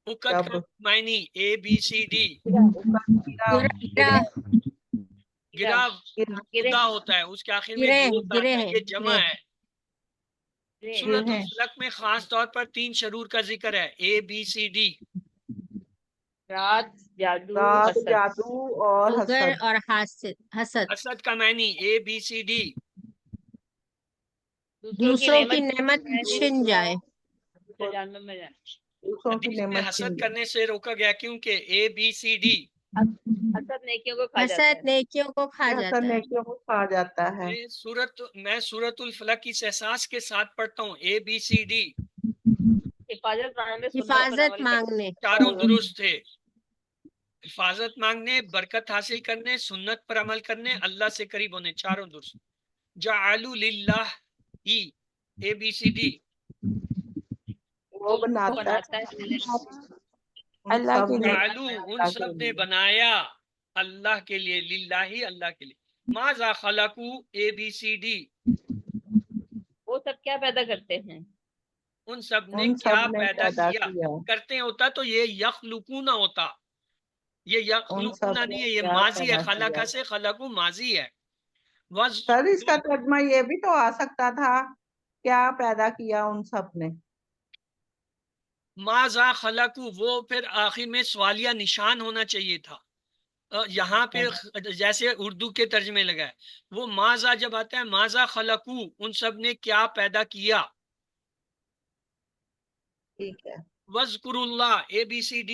اکت جب کا معنی ABCD گرہ گرا گرے خدا ہوتا ہے، اس کے آخر میں گرے دو ہوتا گرے ہے، ہیں، یہ جمع گرے۔ ہے۔ گرے سورۃ ہیں۔ الفلق میں خاص طور پر 3 شرور کا ذکر ہے، ABCD رات جادو رات، حسد جادو اور اگر حسد۔ اور حسد، اسد کا معنی ABCD دوسروں کی نعمت چھن جائے، دوسرے جانور میں جائے، دوسروں کی حدیث میں نعمت حسد چھین کرنے سے روکا گیا کیونکہ ABCD حسد نیکیوں کو کھا جاتا حسد ہے، نیکیوں کو کھا حسد جاتا ہے۔ نیکیوں کو کھا جاتا ہے۔ میں سورۃ الفلق اس احساس کے ساتھ پڑھتا ہوں ABCD حفاظت مانگنے میں سنت پر حفاظت عمل مانگنے، چاروں درست تھے، حفاظت مانگنے، برکت حاصل کرنے، سنت پر عمل کرنے، اللہ سے قریب ہونے، چاروں درست۔ جعلوا للہ ہی ABCD وہ بناتا بناتا ہے ہے ان اللہ سب کے نے لیے، جعلوا ان سب نے بنایا اللہ کے لیے، للہ اللہ کے لیے۔ ماذا خلقوا ABCD وہ سب کیا پیدا کرتے ہیں، ان سب نے ان کیا سب نے پیدا کیا؟ کیا، کرتے ہوتا تو یہ یخلقون ہوتا، یہ ان یخلقون سب نے نہیں ہے، یہ کیا ماضی ہے، پیدا خلقہ کیا۔ سے خلقو ماضی ہے۔ سر اس کا ترجمہ یہ بھی تو آ سکتا تھا، کیا پیدا کیا ان سب نے۔ ماذا خلقو، وہ پھر آخر میں سوالیہ نشان ہونا چاہیے تھا، یہاں پہ جیسے اردو کے ترجمے لگا ہے وہ ماذا جب آتا ہے ماذا خلقو ان سب نے کیا پیدا کیا. ٹھیک ہے. وذکر اللہ ABCD.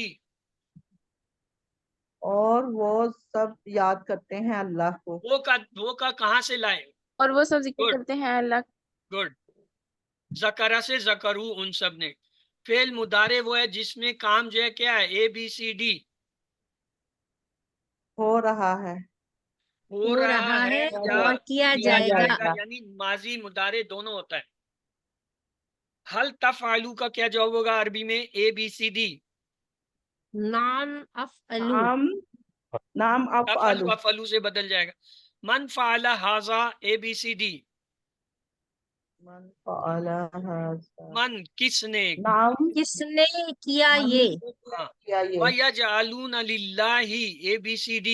اور وہ سب یاد کرتے ہیں اللہ کو. وہ کا کہاں سے لائے؟ اور وہ سب ذکر Good. کرتے ہیں اللہ. گڈ. ذکرہ سے ذکرو ان سب نے. فعل مضارع وہ ہے جس میں کام جو ہے کیا ہے ABCD. ہو رہا ہے. ہو رہا ہے یا اور کیا کیا جائے جائے گا. گا یعنی ماضی مضارع دونوں ہوتا ہے. حل تفعلو کا کیا جواب ہوگا عربی میں ABCD. نام افعلو. نام افعلو. افعلو سے بدل جائے گا. من فعل ھذا ABCD. من فعل ھذا. من کس نے. نام کس نے کیا من یہ. ہاں. کیا یہ. وَيَجْعَلُونَ لِلَّهِ ABCD.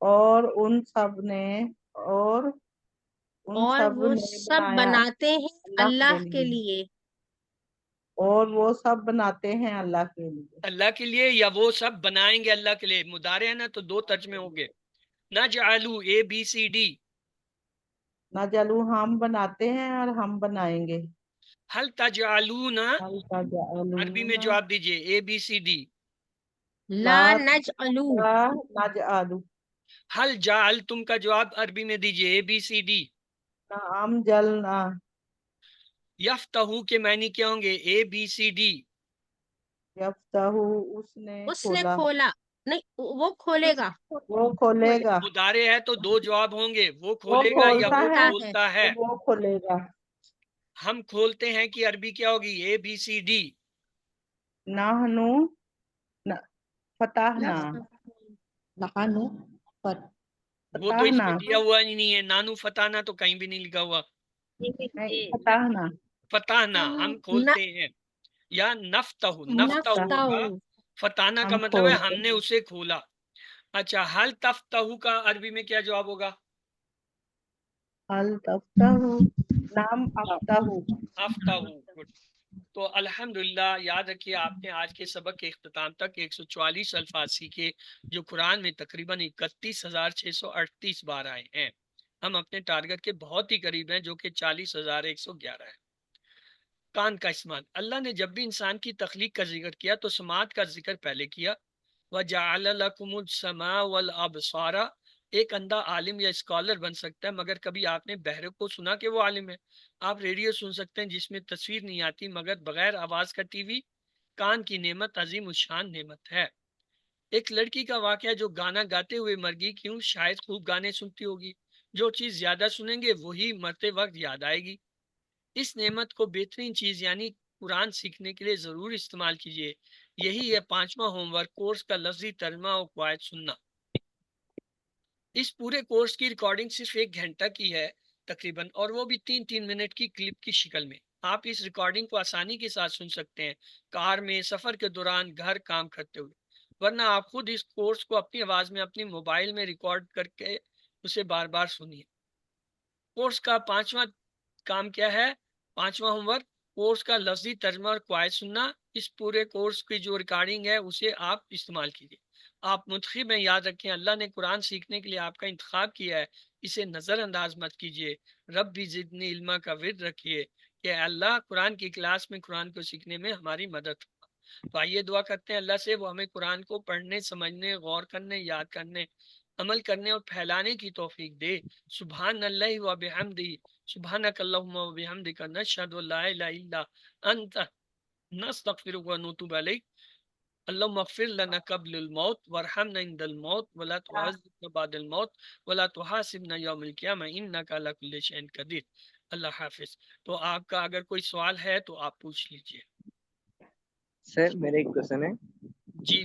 اور ان سب نے اور ان اور سب وہ نے سب بنایا بناتے ہیں اللہ کے لیے. اور وہ سب بناتے ہیں اللہ کے لیے. اللہ کے لیے یا وہ سب بنائیں گے اللہ کے لیے. مضارع ہے نا تو دو ترجمے ہوں گے. نجعلو ABCD. نجعلو ہم بناتے ہیں اور ہم بنائیں گے. حل تجعلون حل تجعلون عربی میں جواب دیجئے ABCD. لا نجعلو. نجعلو. حل جعلتم کا جواب عربی میں دیجئے ABCD. نعم جلنا. یفتحو کے معنی کیا ہوں گے ABCD. یفتحو اس نے کھولا. نہیں وہ کھولے گا. وہ کھولے گا. مضارع ہے تو دو جواب ہوں گے. وہ وہ کھولے گا یا وہ کھولتا ہے. کھولتا ہے. وہ کھولے گا. ہم کھولتے ہیں کہ عربی کیا ہوگی ABCD. نحنو فتحنا. نحنو وہ تو اس فتحنا. میں دیا ہوا ہی نہیں ہے. نانو فتحنا تو کہیں بھی نہیں لکھا ہوا. نہیں فتحنا. فتحنا ہم کھولتے ہیں. یا نفتح ہوگا. فتحنا کا ہم مطلب ہے کھولتے ہم نے اسے کھولا. اچھا حل تفتح کا عربی میں کیا جواب ہوگا؟ حل تفتحو. نام افتحو. افتح. تو الحمدللہ یاد رکھیے آپ نے آج کے سبق کے اختتام تک 144 الفاظ سیکھے جو قرآن میں تقریباً 31,638 بار آئے ہیں. ہم اپنے ٹارگٹ کے بہت ہی قریب ہیں جو کہ 40,111 ہے. کان کا استعمال. اللہ نے جب بھی انسان کی تخلیق کا ذکر کیا تو سماعت کا ذکر پہلے کیا. وَجَعَلَ لَكُمُ السَّمْعَ وَالْأَبْصَارَ. ایک اندھا عالم یا اسکالر بن سکتا ہے مگر کبھی آپ نے بہرے کو سنا کہ وہ عالم ہے. آپ ریڈیو سن سکتے ہیں جس میں تصویر نہیں آتی مگر بغیر آواز کا ٹی وی. کان کی نعمت عظیم الشان نعمت ہے. ایک لڑکی کا واقعہ جو گانا گاتے ہوئے مر گئی. کیوں؟ شاید خوب گانے سنتی ہوگی. جو چیز زیادہ سنیں گے وہی مرتے وقت یاد آئے گی. اس نعمت کو بہترین چیز یعنی قرآن سیکھنے کے لیے ضرور استعمال کیجیے. یہی ہے 5واں ہوم ورک کورس کا لفظی ترجمہ اور قواعد سننا. اس پورے کورس کی ریکارڈنگ صرف 1 گھنٹہ کی ہے تقریباً اور وہ بھی 3 منٹ کی کلپ کی شکل میں. آپ اس ریکارڈنگ کو آسانی کے ساتھ سن سکتے ہیں کار میں، سفر کے دوران، گھر کام کرتے ہوئے. ورنہ آپ خود اس کورس کو اپنی آواز میں اپنی موبائل میں ریکارڈ کر کے اسے بار بار سنیے. کورس کا 5واں کام کیا ہے؟ 5واں ہوم ورک کورس کا لفظی ترجمہ اور قواعد سننا. اس پورے کورس کی جو ریکارڈنگ ہے اسے آپ استعمال کیجیے. آپ منتخب میں یاد رکھیں اللہ نے قرآن سیکھنے کے لیے آپ کا انتخاب کیا ہے. اسے نظر انداز مت کیجیے. رب بھی زدنی علما کا ورد رکھیے کہ اللہ قرآن کی کلاس میں قرآن کو سیکھنے میں ہماری مدد ہو. تو آئیے دعا کرتے ہیں اللہ سے وہ ہمیں قرآن کو پڑھنے، سمجھنے، غور کرنے، یاد کرنے، عمل کرنے اور پھیلانے کی توفیق دے. سبحان اللہ و بحمدہ. سبحانک اللہم و بحمدک نشہد ان لا الہ الا انت نستغفرک و نتوب الیک. اللهم اغفر لنا قبل الموت وارحمنا عند الموت ولا تعذبنا بعد الموت ولا تحاسبنا يوم القيامة إنك على كل شيء قدير. اللہ حافظ. تو آپ کا اگر کوئی سوال ہے تو آپ پوچھ لیجئے. سر میرا ایک کوشچن ہے. جی